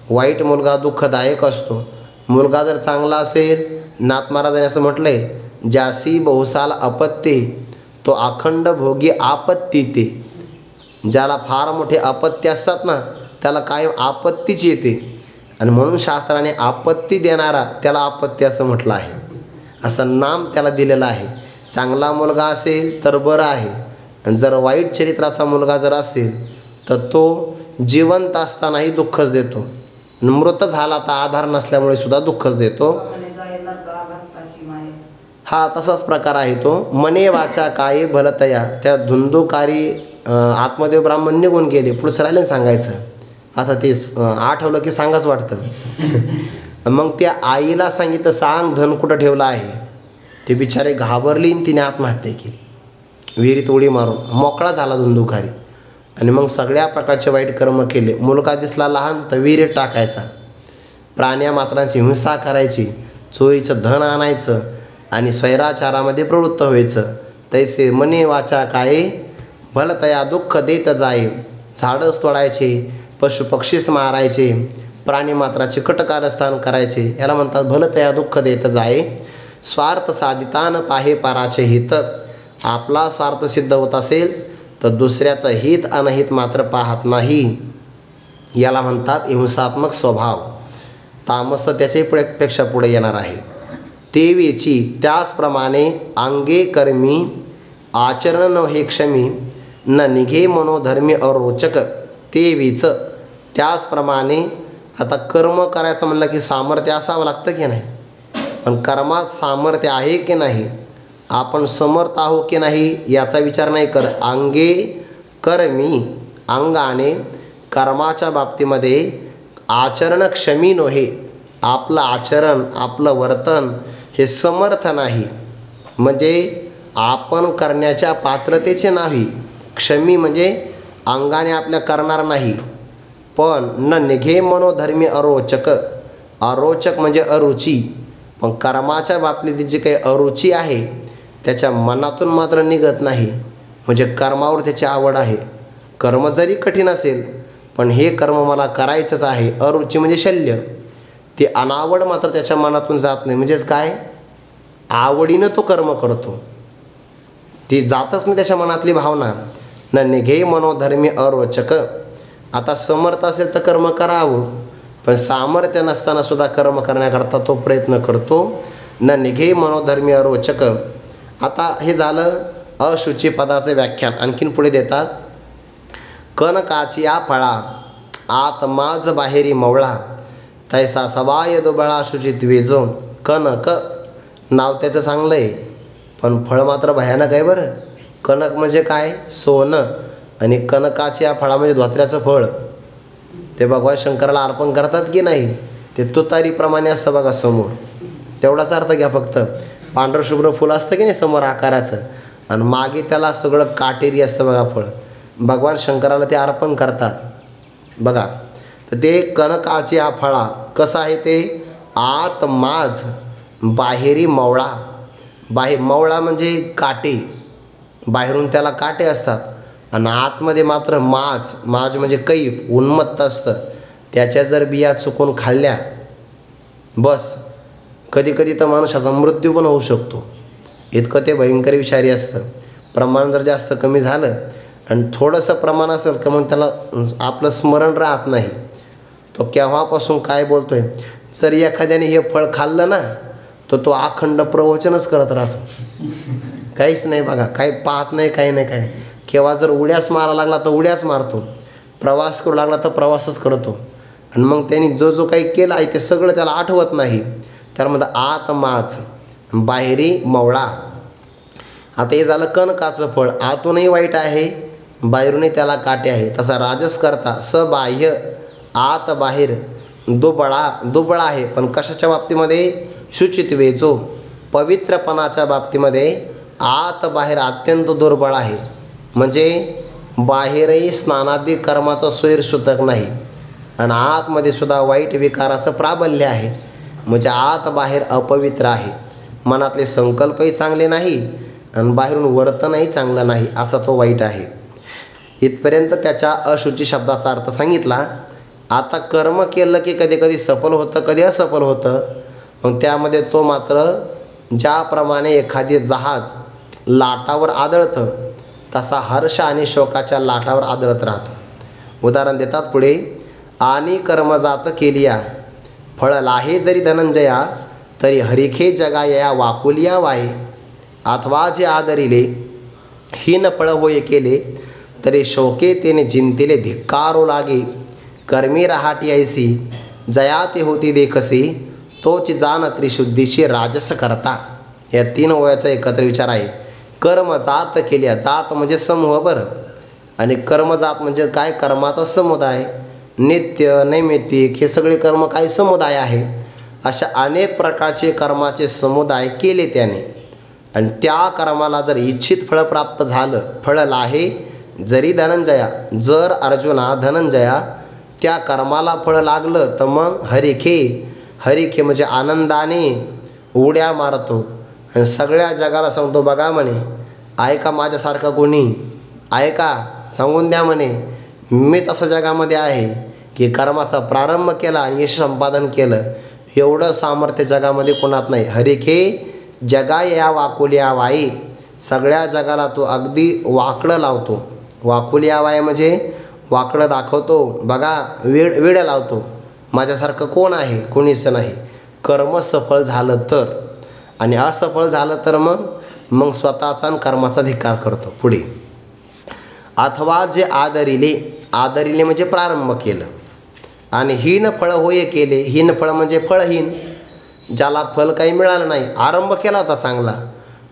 वाईट मुलगा दुःखदायक असतो. मुलगा जर चांगला असेल, नाथ महाराजांनी असं म्हटलं आहे, ज्यासी बहुसाल अपत्ये तो अखंड भोगी आपत्ती ते. ज्याला फार मोठे अपत्य असतात ना त्याला कायम आपत्तीच येते, आणि म्हणून शास्त्राने आपत्ती देणारा त्याला आपत्ती असं म्हटलं आहे, असं नाम त्याला दिलेलं आहे. चांगला मुलगा असेल तर बरं आहे, आणि जर वाईट चरित्राचा मुलगा जर असेल तर तो जिवंत असतानाही दुःखच देतो, मृत झाला तर आधार नसल्यामुळे सुद्धा दुःखच देतो. हा तसाच प्रकार आहे तो. मने वाचा काय भलतया, त्या धुंदुकारी आत्मदेव ब्राह्मण निघून गेले, पुढचं राहिलं सांगायचं. आता ते आठवलं की सांगाच वाटतं. मग त्या आईला सांगितलं, सांग धन कुठं ठेवलं आहे. ते बिचारे घाबरली आणि तिने आत्महत्या केली, विहिरीत उडी मारून. मोकळा झाला धुंदुकारी, आणि मग सगळ्या प्रकारचे वाईट कर्म केले. मुलगा दिसला लहान तर विहिरीत टाकायचा, प्राण्या मात्रांची हिंसा करायची, चोरीचं धन आणायचं, आणि स्वैराचारामध्ये प्रवृत्त व्हायचं. तैसे मने वाचा काय भलतया दुःख देत जाय. झाडच तोडायचे, पशुपक्षीस मारायचे, प्राणीमात्राचे कटकारस्थान करायचे, याला म्हणतात भलतया दुःख देत जाय. स्वार्थ साधितान पाहे पराचे हित. आपला स्वार्थ सिद्ध होत असेल तर दुसऱ्याचं हित अनहित मात्र पाहत नाही, याला म्हणतात हिंसात्मक स्वभाव. तामस त्याच्याही पेक्षा पुढे येणार आहे. तेवेची त्याचप्रमाणे अंगे कर्मी आचरण न हे क्षमी न निघे मनोधर्मी अरोचक. तेवीच त्याचप्रमाणे, आता कर्म करायचं म्हणलं की सामर्थ्य असावं लागतं की नाही, पण कर्मात सामर्थ्य आहे की नाही, आपण समर्थ आहो की नाही याचा विचार नाही करत. अंगे कर्मी अंगाने कर्माच्या बाबतीमध्ये आचरणक्षमी नव्हे, आपलं आचरण आपलं वर्तन हे समर्थ नाही, म्हणजे आपण करण्याच्या पात्रतेचे नाही. क्षमी म्हणजे अंगाने आपल्या करणार नाही. पण न निघे मनोधर्मी अरोचक, अरोचक म्हणजे अरुची, पण कर्माच्या बाबतीत जी काही अरुची आहे त्याच्या मनातून मात्र निघत नाही, म्हणजे कर्मावर त्याची आवड आहे. कर्म जरी कठीण असेल पण हे कर्म मला करायचंच आहे. अरुची म्हणजे शल्य, ती अनावड मात्र त्याच्या मनातून जात नाही. म्हणजेच काय, आवडीनं तो कर्म करतो, ती जातच नाही त्याच्या मनातली भावना. न निघे मनोधर्मी अरोचक. आता समर्थ असेल तर कर्म करावं, पण सामर्थ्य नसताना सुद्धा कर्म करण्याकरता तो प्रयत्न करतो. न निघे मनोधर्मी अरोचक. आता हे झालं अशुची पदाचे व्याख्यान. आणखीन पुढे देतात, कनकाची या फळा आत माझ बाहेरी मवळा, तैसा सवाय दुबळा शुचित वेजो. कनक नाव त्याचं चांगलं आहे, पण फळ मात्र भयानक आहे बरं. कनक म्हणजे काय, सोनं, आणि कनकाची या फळा म्हणजे धोत्र्याचं फळ. ते भगवान शंकराला अर्पण करतात की नाही, ते तुतारीप्रमाणे असतं बघा समोर, तेवढाच अर्थ घ्या फक्त. पांढरं शुभ्र फुलं असतं की नाही समोर आकाराचं, आणि मागे त्याला सगळं काटेरी असतं बघा फळ. भगवान शंकराला ते अर्पण करतात बघा. तर ते कनकाची हा फळा कसं आहे, ते आत माझ बाहेरी मवळा. मवळा म्हणजे काटे, बाहेरून त्याला काटे असतात, आणि आतमध्ये मात्र माज म्हणजे कैफ उन्मत्त असतं. त्याच्या जर बिया चुकून खाल्ल्या बस, कधी कधी तर माणसाचा मृत्यू पण होऊ शकतो, इतकं ते भयंकर विषारी असतं. प्रमाण जर जास्त कमी झालं आणि थोडंसं प्रमाण असेल का मग त्याला आपलं स्मरण राहत नाही, तो केव्हापासून काय बोलतो आहे. जर एखाद्याने हे फळ खाल्लं ना तर तो अखंड प्रवचनच करत राहतो, काहीच नाही बघा, काही पाहत नाही, काही नाही, काही. केव्हा जर उड्याच मारा लागला तर उड्याच मारतो, प्रवास करू लागला तर प्रवासच करतो, आणि मग त्यांनी जो जो काही केलं आहे ते सगळं त्याला आठवत नाही. त्यामध्ये आत माज बाहेरी मवळा. आता हे झालं कनकाचं फळ, आतूनही वाईट आहे, बाहेरूनही त्याला काटे आहे. तसा राजस करता सबाह्य आत बाहेर दुबळा आहे, पण कशाच्या बाबतीमध्ये, शुचित वेचो पवित्रपणाच्या बाबतीमध्ये आत बाहेर अत्यंत दुर्बळ आहे. म्हणजे बाहेरही स्नानादी कर्माचा सोयीरसूतक नाही, आणि आतमध्ये सुद्धा वाईट विकाराचं प्राबल्य आहे, म्हणजे आत बाहेर अपवित्र आहे. मनातले संकल्पही चांगले नाही आणि बाहेरून वर्तनही चांगलं नाही, असा तो वाईट आहे. इथपर्यंत त्याच्या अशुची शब्दाचा अर्थ सांगितला. आता कर्म केलं की कधी कधी सफल होतं, कधी असफल होतं. मग त्यामध्ये तो मात्र ज्याप्रमाणे एखादे जहाज लाटावर आदळतं तसा हर्ष आणि शोकाच्या लाटावर आदळत राहतो. उदाहरण देतात पुढे, आणि कर्मजात केलिया फळ लाहे जरी धनंजया, तरी हरिखे जगा या वाकुलिया वाये. अथवा जे आदरिले हीन फळ होय केले, तरी शोके तेने जिंतिले धिक्कारो लागे. कर्मी रहाटी ऐसी जया ते होती देखसे, तोच जाण त्रिशुद्धीशी राजस करता. या 3 ओव्याचा एकत्र विचार आहे. कर्मजात केल्या, जात म्हणजे समूह बरं, आणि कर्मजात म्हणजे काय, कर्माचा समुदाय. नित्य नैमित्तिक हे सगळे कर्म काही समुदाय आहे. अशा अनेक प्रकारचे कर्माचे समुदाय केले त्याने, आणि त्या कर्माला जर इच्छित फळ प्राप्त झालं, फळ लाहे जरी धनंजया, जर अर्जुना धनंजया त्या कर्माला फळ लागलं तर मग हरिखे म्हणजे आनंदाने उड्या मारतो आणि सगळ्या जगाला सांगतो, बघा म्हणे, ऐका माझ्यासारखं कोणी, ऐका, सांगून द्या म्हणे, मीच असं जगामध्ये आहे की कर्माचा प्रारंभ केला आणि यश संपादन केलं. एवढं सामर्थ्य जगामध्ये कोणात नाही. हरिखे जगा या वाकुल्या वाई, सगळ्या जगाला तो अगदी वाकडं लावतो. वाकुल्या वाई म्हणजे वाकडं दाखवतो, बघा, वेड लावतो. माझ्यासारखं कोण आहे, कोणीच नाही. कर्म सफळ झालं तर, आणि असफळ झालं तर मग स्वतःचा आणि कर्माचा धिक्कार करतो. पुढे, अथवा जे आदरिले म्हणजे प्रारंभ केलं, आणि हीन फळ होय केले. हीन फळ म्हणजे फळहीन, ज्याला फळ काही मिळालं नाही. आरंभ केला होता चांगला,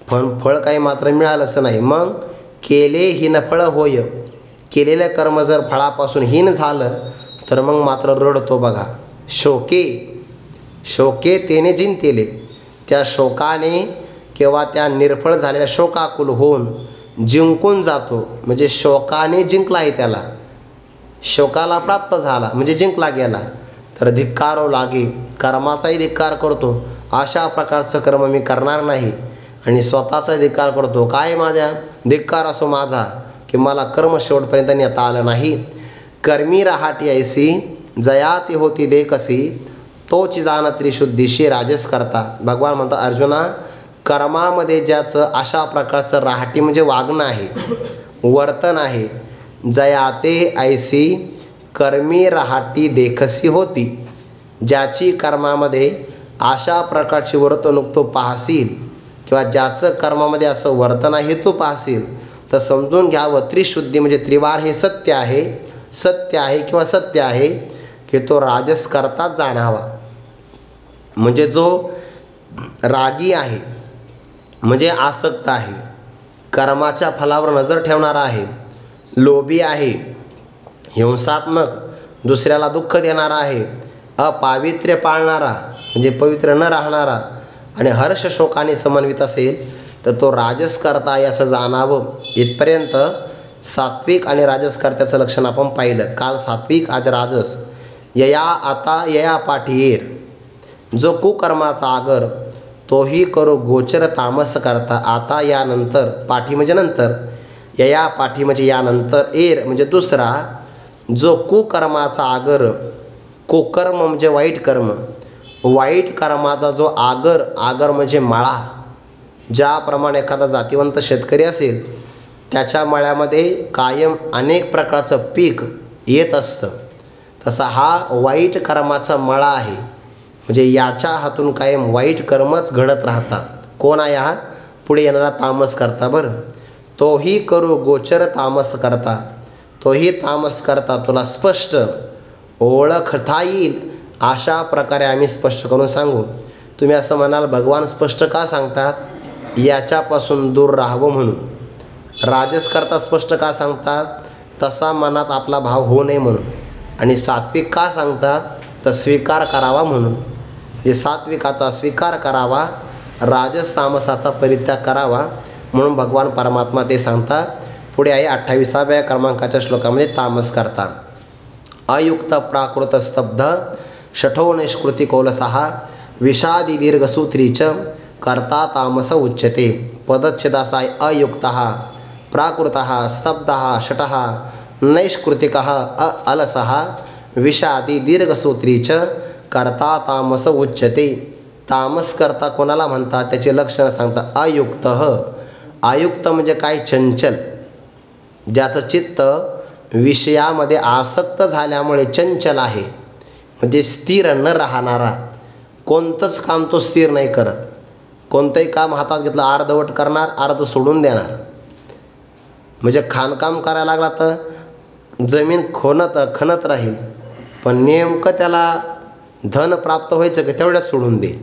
पण फळ काही मात्र मिळालंच नाही. मग केले हीन फळ होय, केलेलं कर्म जर फळापासून हीन झालं तर मग मात्र रडतो बघा. शोके तेने जिंतेले, त्या शोकाने किंवा त्या निर्फळ झालेल्या शोकाकुल होऊन जिंकून जातो. म्हणजे शोकाने जिंकला आहे, त्याला शोकाला प्राप्त झाला म्हणजे जिंकला गेला. तर धिक्कारो लागे, कर्माचाही धिक्कार करतो, अशा प्रकारचं कर्म मी करणार नाही. आणि स्वतःचा धिक्कार करतो, काय माझ्या धिक्कार असो माझा की मला कर्म शेवटपर्यंत नेता आलं नाही. कर्मी रहाटी ऐसी जया ती होती देखसी, तोच जाण त्रिशुद्धीशी राजस करता. भगवान म्हणतात अर्जुना, कर्मामध्ये ज्याचं अशा प्रकारचं राहटी म्हणजे वागणं आहे, वर्तन आहे, जयाते ऐसी कर्मी रहाटी देखसी होती, ज्याची कर्मामध्ये अशा प्रकारची वर्तणूक तो पाहसील किंवा ज्याचं कर्मामध्ये असं वर्तन आहे तो पाहसील तर समजून घ्यावं त्रिशुद्धी म्हणजे त्रिवार हे सत्य आहे, सत्य आहे किंवा सत्य आहे की तो राजस करताच जाणावा. म्हणजे जो रागी आहे म्हणजे आसक्त आहे, कर्माच्या फलावर नजर ठेवणारा आहे, लोभी आहे, हिंसात्मक, दुसऱ्याला दुःख देणारा आहे, अपावित्र्य पाळणारा म्हणजे पवित्र न राहणारा आणि हर्ष शोकाने समन्वित असेल तर तो राजस करता आहे असं जाणावं. इथपर्यंत सात्विक आणि राजस कर्त्याचं लक्षण आपण पाहिलं. काल सात्विक, आज राजस. यया आता यया पाठीर, जो कुकर्माचा आगर तोही करो गोचर तामस करता. आता यानंतर, पाठी म्हणजे नंतर, यया पाठी म्हणजे यानंतर, एर म्हणजे दुसरा, जो कुकर्माचा आगर, कुकर्म म्हणजे वाईट कर्म, वाईट कर्माचा जो आगर, आगर म्हणजे मळा, ज्याप्रमाणे एखादा जातिवंत शेतकरी असेल त्याच्या मळ्यामध्ये कायम अनेक प्रकारचं पीक येत असतं, तसा हा वाईट कर्माचा मळा आहे. म्हणजे याच्या हातून कायम वाईट कर्मच घडत राहतात. कोण आहे हा? पुढे येणारा तामस करता. बरं, तोही करू गोचर तामस करता, तोही तामस करता तुला स्पष्ट ओळखता येईल अशा प्रकारे आम्ही स्पष्ट करून सांगू. तुम्ही असं म्हणाल भगवान स्पष्ट का सांगतात? याच्यापासून दूर राहावं म्हणून. राजस करता स्पष्ट का सांगतात? तसा मनात आपला भाव होऊ नये म्हणून. आणि सात्विक का सांगतात? तर स्वीकार करावा म्हणून. म्हणजे सात्विकाचा स्वीकार करावा, राजस तामसाचा परित्याग करावा म्हणून भगवान परमात्मा ते सांगतात. पुढे आहे 28व्या क्रमांकाच्या श्लोकामध्ये तामस करता. अयुक्त प्राकृत स्तब्ध शठो निष्कृती कौलसहा विषादी दीर्घसूत्रीच करता तामस उच्यते. पदच्छेदासा आहे अयुक्तः प्राकृतः स्तब्धः शठः नैष्कृतिकः अलसः विषादी दीर्घसूत्रीच करता तामस उच्यते. तामस करता कोणाला म्हणतात त्याचे लक्षणं सांगतात. अयुक्त, अयुक्त म्हणजे काय? चंचल, ज्याचं चित्त विषयामध्ये आसक्त झाल्यामुळे चंचल आहे, म्हणजे स्थिर न राहणारा. कोणतंच काम तो स्थिर नाही करत. कोणतंही काम हातात घेतलं अर्धवट करणार, अर्ध सोडून देणार. म्हणजे खाणकाम करायला लागला तर जमीन खणत राहील, पण नेमकं त्याला धन प्राप्त व्हायचं की तेवढ्यात सोडून देईल.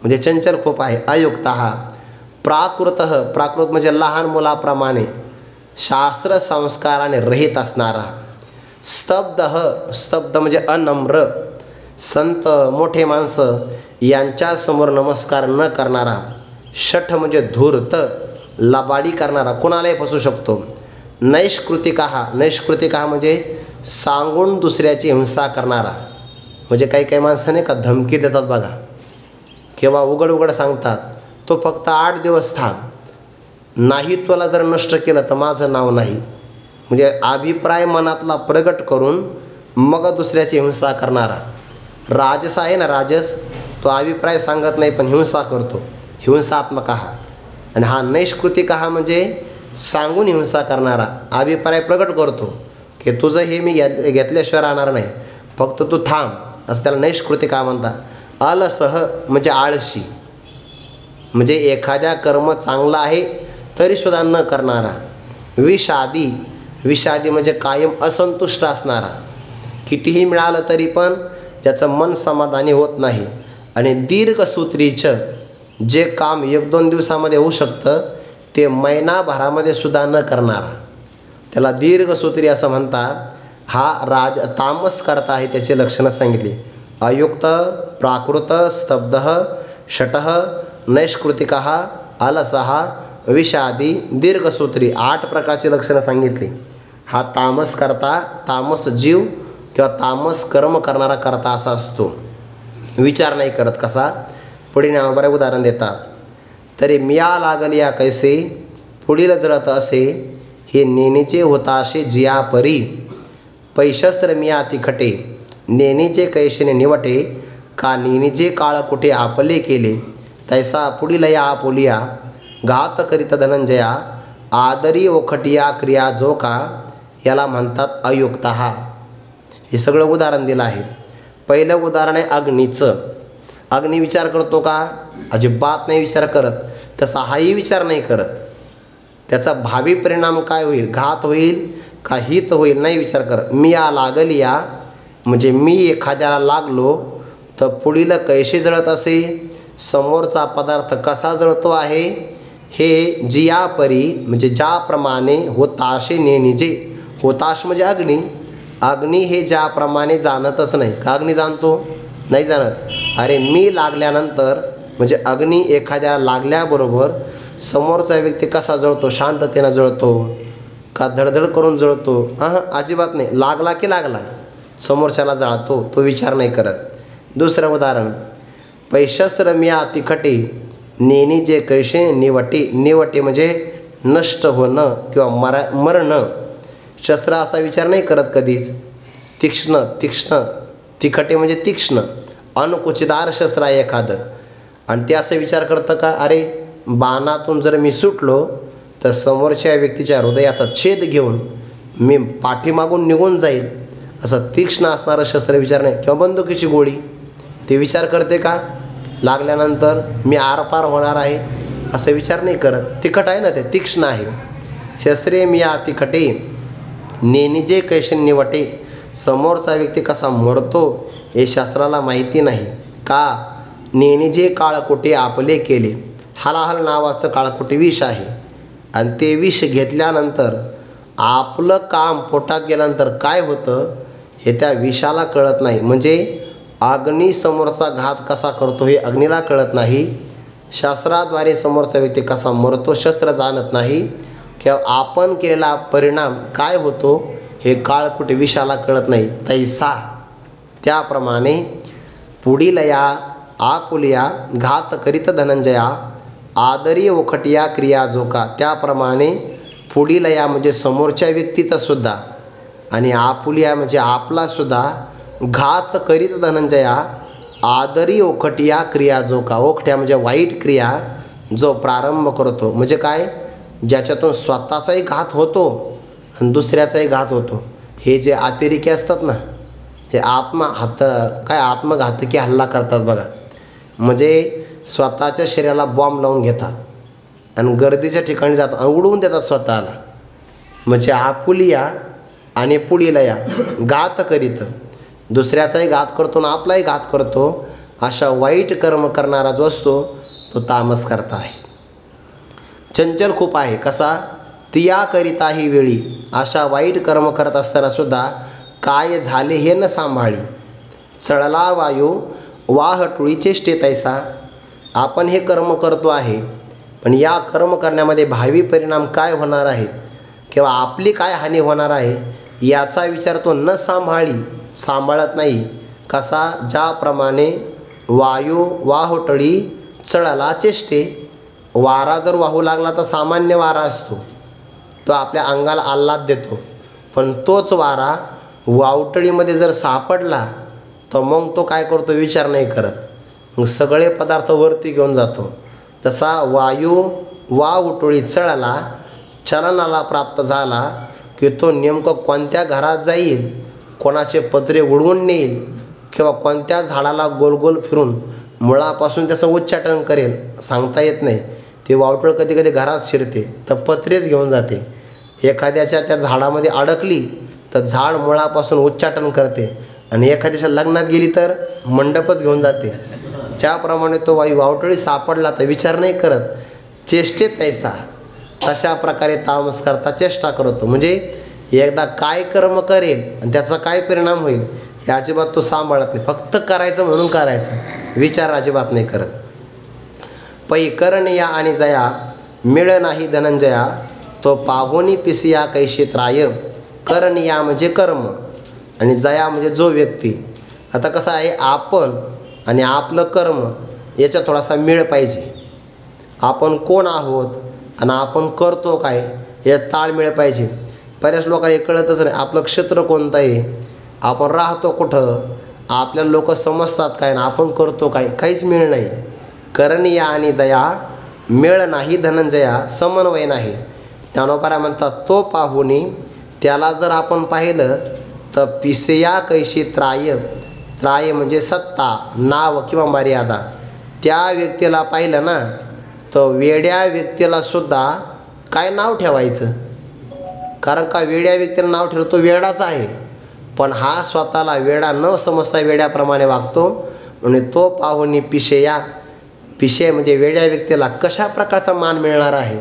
म्हणजे चंचल खूप आहे. अयुक्तः प्राकृतः, प्राकृत म्हणजे लहान मुलाप्रमाणे शास्त्र संस्काराने रहित असणारा. स्तब्धः, स्तब्ध म्हणजे अनम्र, संत मोठे माणसं यांच्यासमोर नमस्कार न करणारा. शठ म्हणजे धूर्त, लबाडी करणारा, कुणालाही फसू शकतो. नैष्कृतिकः, नैष्कृतिकः म्हणजे सांगून दुसऱ्याची हिंसा करणारा. म्हणजे काही माणसाने का धमकी देतात बघा, किंवा उघड सांगतात तो फक्त 8 दिवस थांब, नाही तुला जर नष्ट केलं तर माझं नाव नाही. म्हणजे अभिप्राय मनातला प्रगट करून मग दुसऱ्याची हिंसा करणारा. राजस आहे ना, राजस, तो अभिप्राय सांगत नाही पण हिंसा करतो, हिंसात्मक हा. आणि हा नैष्कृतिकः म्हणजे सांगून हिंसा करणारा, अभिप्राय प्रगट करतो की तुझं हे मी घेतल्याशिवाय राहणार नाही, फक्त तू थांब, असं त्याला नैष्कृतिकः म्हणतात. अलसह म्हणजे आळशी, म्हणजे एखाद्या कर्म चांगलं आहे तरीसुद्धा न करणारा. विषादी, विषादी म्हणजे कायम असंतुष्ट असणारा, कितीही मिळालं तरी पण ज्याचं मन समाधानी होत नाही. आणि दीर्घसूत्रीचं, जे काम 1-2 दिवसामध्ये होऊ शकतं ते महिनाभरामध्ये सुद्धा न करणारा. त्याला दीर्घसूत्री असं म्हणतात. हा तामस करता आहे. त्याची लक्षणं सांगितली. अयुक्त, प्राकृत, स्तब्ध, शटः, नैष्कृतिकः, अलसः, विषादी, दीर्घसूत्री 8 प्रकारची लक्षणं सांगितली. हा तामस करता, तामस जीव किंवा तामस कर्म करणारा करता असा असतो. विचार नाही करत. कसा? पुढे ज्ञानोबा उदाहरण देतात. तरी मिया लागलिया कैसे, पुढील जळत असे, हे नेनीचे होताशे जिया परी, पैशस्त्र मिया तिखटे, नेनीचे कैशेने निवटे, का नेनीचे काळ कुठे आपले केले, तैसा पुढील या आपुलिया, घात करीत धनंजया, आदरी ओखटिया क्रिया जो का, याला म्हणतात अयुक्ता. हे सगळं उदाहरण दिलं आहे. पहिलं उदाहरण आहे अग्नीचं. अग्नी विचार करतो का? अजिबात नाही विचार करत. तसा हाही विचार नाही करत. त्याचा भावी परिणाम काय होईल, घात होईल का हित होईल, नाही विचार करत. मी या लागलिया म्हणजे मी एखाद्याला लागलो तर पुढील कैसे जळत असे, समोरचा पदार्थ कसा जळतो आहे, हे जिया परी म्हणजे ज्याप्रमाणे होताशे नेनिजे, होताश म्हणजे अग्नी, अग्नी हे ज्याप्रमाणे जाणतच नाही. का अग्नी जाणतो? नाही जाणत. अरे मी लागल्यानंतर म्हणजे अग्नी एखाद्याला लागल्याबरोबर समोरचा व्यक्ती कसा जळतो, शांततेनं जळतो का धडधड करून जळतो? अजिबात नाही. लागला की लागला, समोरच्याला जाळतो, तो विचार नाही करत. दुसरं उदाहरण, पैशस्त्र मिया तिखटे, नेनी जे कैसे निवटे, निवटे म्हणजे नष्ट होणं किंवा मरणं. शस्त्र असा विचार नाही करत कधीच. तीक्ष्ण, तीक्ष्ण, तिखटे म्हणजे तीक्ष्ण, अनुकुचिदार शस्त्र आहे एखादं, आणि ते असं विचार करतं का अरे बाणातून जर मी सुटलो तर समोरच्या व्यक्तीच्या हृदयाचा छेद घेऊन मी पाठीमागून निघून जाईल, असं तीक्ष्ण असणारं शस्त्र विचार नाही. किंवा बंदुकीची गोळी, ते विचार करते का लागल्यानंतर मी आरपार होणार आहे, असं विचार नाही करत. तिखट आहे ना, ते तीक्ष्ण आहे. शस्त्रे मी या तिखटे, नेनिजे कैसे निवटे, समोरचा व्यक्ती कसा मरतो हे शास्त्राला माहिती नाही. का? नेनिजे काळकोटे आपले केले. हलाहल नावाचं काळकोटे विष आहे, आणि ते विष घेतल्यानंतर आपलं काम पोटात गेल्यानंतर काय होतं हे त्या विषाला कळत नाही. म्हणजे अग्नी समोरचा घात कसा करतो हे अग्नीला कळत नाही. शास्त्राद्वारे समोरचा व्यक्ती कसा मरतो शस्त्र जाणत नाही. किंवा आपण केलेला परिणाम काय होतो हे काळकुटे विषाला कळत नाही. तैसा त्याप्रमाणे पुढील या आपुलिया, घात करीत धनंजया, आदरी ओखटिया क्रिया जोका, त्याप्रमाणे पुढील या म्हणजे समोरच्या व्यक्तीचा सुद्धा, आणि आपुलिया म्हणजे आपला सुद्धा, घात करीत धनंजया, आदरी ओखटिया क्रिया जोका, ओखट्या म्हणजे वाईट क्रिया जो प्रारंभ करतो. म्हणजे काय? ज्याच्यातून स्वतःचाही घात होतो आणि दुसऱ्याचाही घात होतो. हे जे अतिरेकी असतात ना, हे आत्मघातकी हल्ला करतात बघा. म्हणजे स्वतःच्या शरीराला बॉम्ब लावून घेतात आणि गर्दीच्या ठिकाणी जातात आणि उडवून देतात स्वतःला. म्हणजे आपुलिया आणि पुढील या, घात करीत, दुसऱ्याचाही घात करतो आणि आपलाही घात करतो, अशा वाईट कर्म करणारा जो असतो तो तामस करता आहे. चंचल खूप आहे. कसा? तियाकरिता ही वेळी, अशा वाईट कर्म करत असताना सुद्धा काय झाले हे न सांभाळी, चळला वायू वाह टुळी चेष्टे तैसा. आपण हे कर्म करतो आहे, पण या कर्म करण्यामध्ये भावी परिणाम काय होणार आहे किंवा आपली काय हानी होणार आहे याचा विचार तो न सांभाळत नाही. कसा? ज्याप्रमाणे वायू वाहुटळी चळला चेष्टे, वारा जर वाहू लागला तर सामान्य वारा असतो, तो आपल्या अंगाला आल्हाद देतो, पण तोच वारा वावटळीमध्ये जर सापडला तर मग तो काय करतो? विचार नाही करत, मग सगळे पदार्थ वरती घेऊन जातो. तसा वायू वावटळी चळला, चलनाला प्राप्त झाला की तो नेमकं कोणत्या घरात जाईल, कोणाचे पत्रे उडवून नेईल किंवा कोणत्या झाडाला गोल गोल फिरून मुळापासून त्याचं उच्चाटन करेल सांगता येत नाही. ते वावटळ कधी कधी घरात शिरते तर पत्रेच घेऊन जाते. एखाद्याच्या त्या झाडामध्ये अडकली तर झाड मुळापासून उच्चाटन करते, आणि एखाद्याच्या लग्नात गेली तर मंडपच घेऊन जाते. ज्याप्रमाणे तो वायू वावटळी सापडला तर विचार नाही करत, चेष्टेत तैसा, तशा प्रकारे तामस करता चेष्टा करतो. म्हणजे एकदा काय कर्म करेल आणि त्याचा काय परिणाम होईल हे अजिबात तो सांभाळत नाही. फक्त करायचं म्हणून करायचं, विचार अजिबात नाही करत. पै करनिया आणि जया मिळ नाही धनंजया, तो पाहुणी पिसिया कैशी त्राय. करनिया म्हणजे कर्म आणि जया म्हणजे जो व्यक्ती. आता कसं आहे, आपण आणि आपलं कर्म याच्यात थोडासा मेळ पाहिजे. आपण कोण आहोत आणि आपण करतो काय यात ताळमेळ पाहिजे. बऱ्याच लोकांना हे कळतच नाही. आपलं क्षेत्र कोणतं आहे, आपण राहतो कुठं, आपल्याला लोक समजतात काय ना आपण करतो काय, काहीच मेळ नाही. करनिया आणि जया मेळ नाही धनंजया, समन्वय नाही. ज्ञानोबा म्हणतात तो पाहुणी, त्याला जर आपण पाहिलं तर पिसेया कैशी त्राय. त्राय म्हणजे सत्ता, नाव किंवा मर्यादा. त्या व्यक्तीला पाहिलं ना तर वेड्या व्यक्तीला सुद्धा काय नाव ठेवायचं, कारण का वेड्या व्यक्तीला नाव ठेवलं तो वेडाच आहे. पण हा स्वतःला वेडा न समजता वेड्याप्रमाणे वागतो. म्हणून तो पाहुणी पिशेया, पिशे म्हणजे वेड्या व्यक्तीला कशा प्रकारचा मान मिळणार आहे,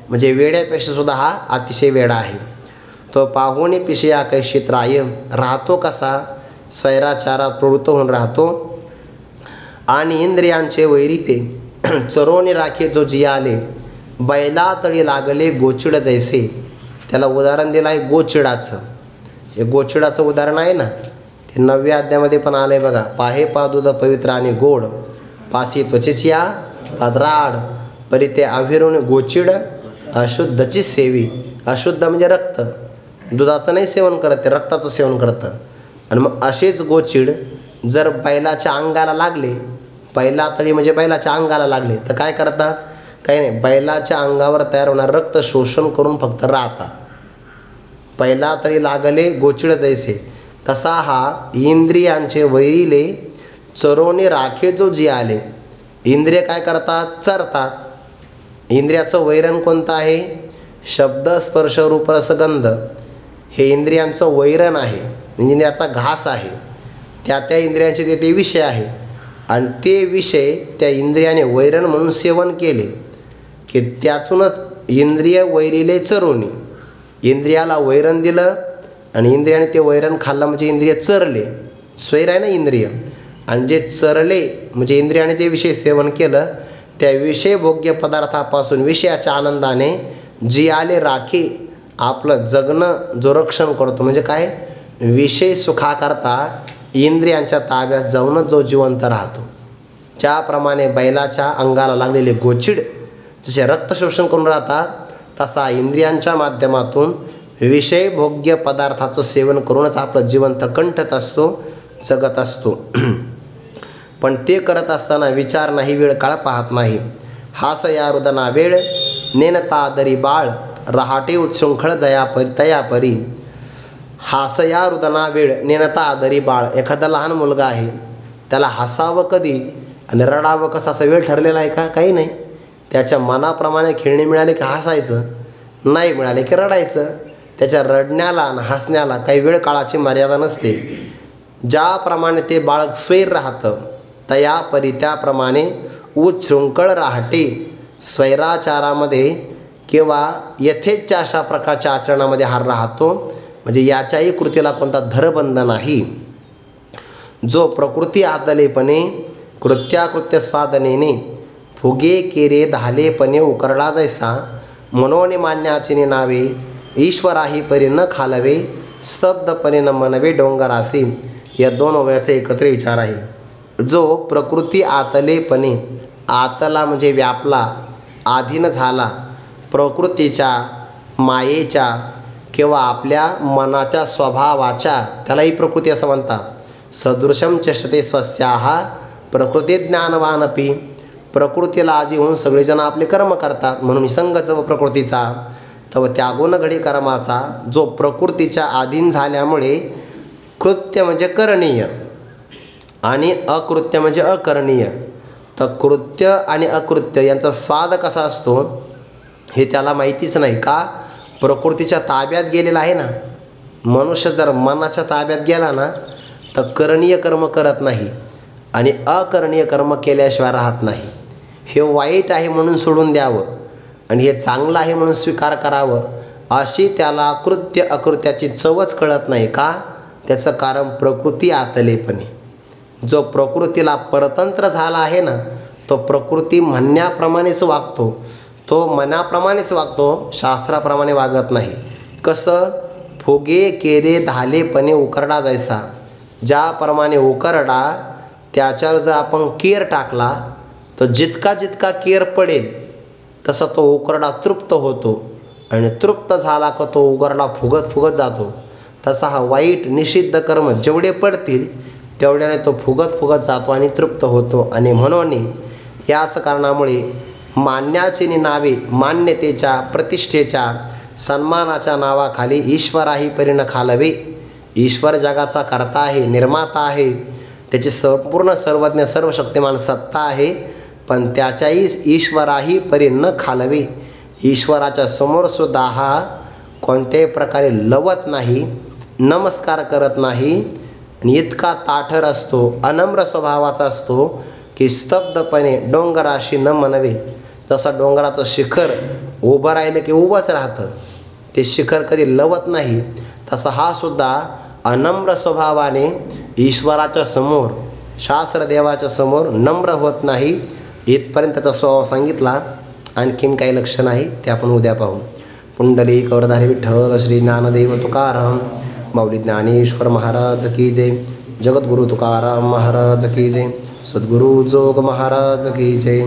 म्हणजे वेड्यापेक्षा सुद्धा हा अतिशय वेडा आहे. तो पाहुणी पिशेया कैशी त्राय, राहतो कसा, स्वैराचारात प्रवृत्त होऊन राहतो. आणि इंद्रियांचे वैरी ते चरोनी राखे जो जियाले, बैला तळी लागले गोचिड जैसे. त्याला उदाहरण दिलं आहे गोचिडाचं. हे गोचिडाचं उदाहरण आहे ना, ते 9व्या अध्यायामध्ये पण आलं आहे बघा. पाहे पादुद पवित्र आणि गोड, पासी त्वचेचिया पाद्राड, परी ते आविरून गोचिड अशुद्धची सेवी. अशुद्ध म्हणजे रक्त, दुधाचं नाही सेवन करत, ते रक्ताचं सेवन करतं. आणि मग असेच गोचिड जर बैलाच्या अंगाला लागले, बैला तळी म्हणजे बैलाच्या अंगाला लागले तर काय करतात, काही नाही, बैलाच्या अंगावर तयार होणार रक्त शोषण करून फक्त राहतात. बैला तळी लागले गोचिड जैसे, तसा हा इंद्रियांचे वैरिले चरोनी राखे जो जियाले. इंद्रिय काय करतात, चरतात. इंद्रियाचं वैरण कोणतं आहे, शब्द स्पर्श रूप रसगंध. हे इंद्रियांचं वैरण आहे, म्हणजे इंद्रियाचा घास आहे. त्या इंद्रियांचे ते विषय आहे आणि ते विषय त्या इंद्रियाने वैरण म्हणून सेवन केले की त्यातूनच इंद्रिय वैरिले चरोनी. इंद्रियाला वैरण दिलं आणि इंद्रियाने ते वैरण खाल्लं म्हणजे इंद्रिय चरले. स्वैर आहे ना इंद्रिय, आणि जे चरले म्हणजे इंद्रियाने जे विषय सेवन केलं त्या विषय भोग्य पदार्थापासून विषयाच्या आनंदाने जी आले राखी आपलं जगणं जो रक्षण करतो. म्हणजे काय, विषय सुखाकरता इंद्रियांच्या ताब्यात जाऊनच जो जिवंत राहतो. ज्याप्रमाणे बैलाच्या अंगाला लागलेले गोचिड जसे रक्त शोषण करून राहतात, तसा इंद्रियांच्या माध्यमातून विषय भोग्य पदार्थाचं सेवन करूनच आपलं जिवंत कंठत असतो, जगत असतो. पण ते करत असताना विचार नाही, वेळ काळ पाहत नाही. हास या हृदना वेळ नेनता दरी बाळ, रहाटे उत्शृंखळ जया परी तया परी. हास या हृदना वेळ नेनता आदरी बाळ. एखादा लहान मुलगा आहे, त्याला हसावं कधी आणि रडावं कसं असा वेळ ठरलेला आहे का, काही नाही. त्याच्या मनाप्रमाणे खेळणे मिळाले की हसायचं, नाही मिळाले की रडायचं. त्याच्या रडण्याला आणि हसण्याला काही वेळ काळाची मर्यादा नसते. ज्याप्रमाणे ते बाळ स्वैर राहतं तया परी त्याप्रमाणे उच्छृंखळ राहते. स्वैराचारामध्ये किंवा यथेच्छा अशा प्रकारच्या आचरणामध्ये हार राहतो. म्हणजे याच्याही कृतीला कोणता धरबंध नाही. जो प्रकृती आदलेपणे कृत्याकृत्य स्वादनेने फुगे केरे धालेपणे उकरला जैसा, मनोनी मान्याची नावे ईश्वराही परी न खालवे, स्तब्धपणे न मनवे डोंगरासी. या दोन ओव्याचे एकत्र विचार आहे. जो प्रकृती आतलेपणे, आतला म्हणजे व्यापला, आधीन झाला, प्रकृतीच्या मायेच्या किंवा आपल्या मनाच्या स्वभावाच्या, त्यालाही प्रकृती असं म्हणतात. सदृशम चेष्टते स्वस्याः प्रकृती ज्ञानवानपी. प्रकृतीला आधी होऊन सगळेजण आपले कर्म करतात, म्हणून संगच व प्रकृतीचा तव त्यागुण घडी कर्माचा. जो प्रकृतीच्या अधीन झाल्यामुळे कृत्य म्हणजे करणीय आणि अकृत्य म्हणजे अकरणीय, तर कृत्य आणि अकृत्य यांचा स्वाद कसा असतो हे त्याला माहितीच नाही. का, प्रकृतीच्या ताब्यात गेलेला आहे ना. मनुष्य जर मनाच्या ताब्यात गेला ना तर करणीय कर्म करत नाही आणि अकरणीय कर्म केल्याशिवाय राहत नाही. हे वाईट आहे म्हणून सोडून द्यावं आणि हे चांगलं आहे म्हणून स्वीकार करावं अशी त्याला कृत्य अकृत्याची चवच कळत नाही का? त्याचं कारण प्रकृती आतलेपणे. जो प्रकृतीला परतंत्र झाला आहे ना, तो प्रकृती म्हणण्याप्रमाणेच वागतो, तो मनाप्रमाणेच वागतो, शास्त्राप्रमाणे वागत नाही. कसं? फुगे केले धालेपणे उकरडा जैसा. ज्याप्रमाणे उकरडा त्याच्यावर जर आपण केर टाकला तर जितका जितका केर पडेल तसा तो उकरडा तृप्त होतो आणि तृप्त झाला का तो उकरडा फुगत फुगत जातो. तसा हा वाईट निषिद्ध कर्म जेवढे पडतील तेवढ्याने तो फुगत फुगत जातो आणि तृप्त होतो. आणि म्हणून याच कारणामुळे मान्याची नावे मान्यतेच्या, प्रतिष्ठेच्या, सन्मानाच्या नावाखाली ईश्वराही परीनं खालवे. ईश्वर जगाचा कर्ता आहे, निर्माता आहे, त्याची संपूर्ण सर्वज्ञ सर्वशक्तिमान सत्ता आहे, पण त्याच्याही ईश्वराही परीनं खालवे. ईश्वराच्या समोरसुद्धा हा कोणत्याही प्रकारे लवत नाही, नमस्कार करत नाही आणि इतका ताठर असतो, अनम्र स्वभावाचा असतो की स्तब्धपणे डोंगराशी न मनवे. जसं डोंगराचं शिखर उभं राहिलं की उभंच राहतं, ते शिखर कधी लवत नाही, तसा हा सुद्धा अनम्र स्वभावाने ईश्वराच्या समोर, शास्त्रदेवाच्या समोर नम्र होत नाही. इथपर्यंत त्याचा स्वभाव सांगितला. आणखीन काही लक्षण आहे ते आपण उद्या पाहू. पुंडलिक वरधारी विठ्ठल श्री ज्ञानदेव तुकाराम माऊली ज्ञानेश्वर महाराज की जय. जगद्गुरु तुकाराम महाराज की जय. सद्गुरु जोग महाराज की जय.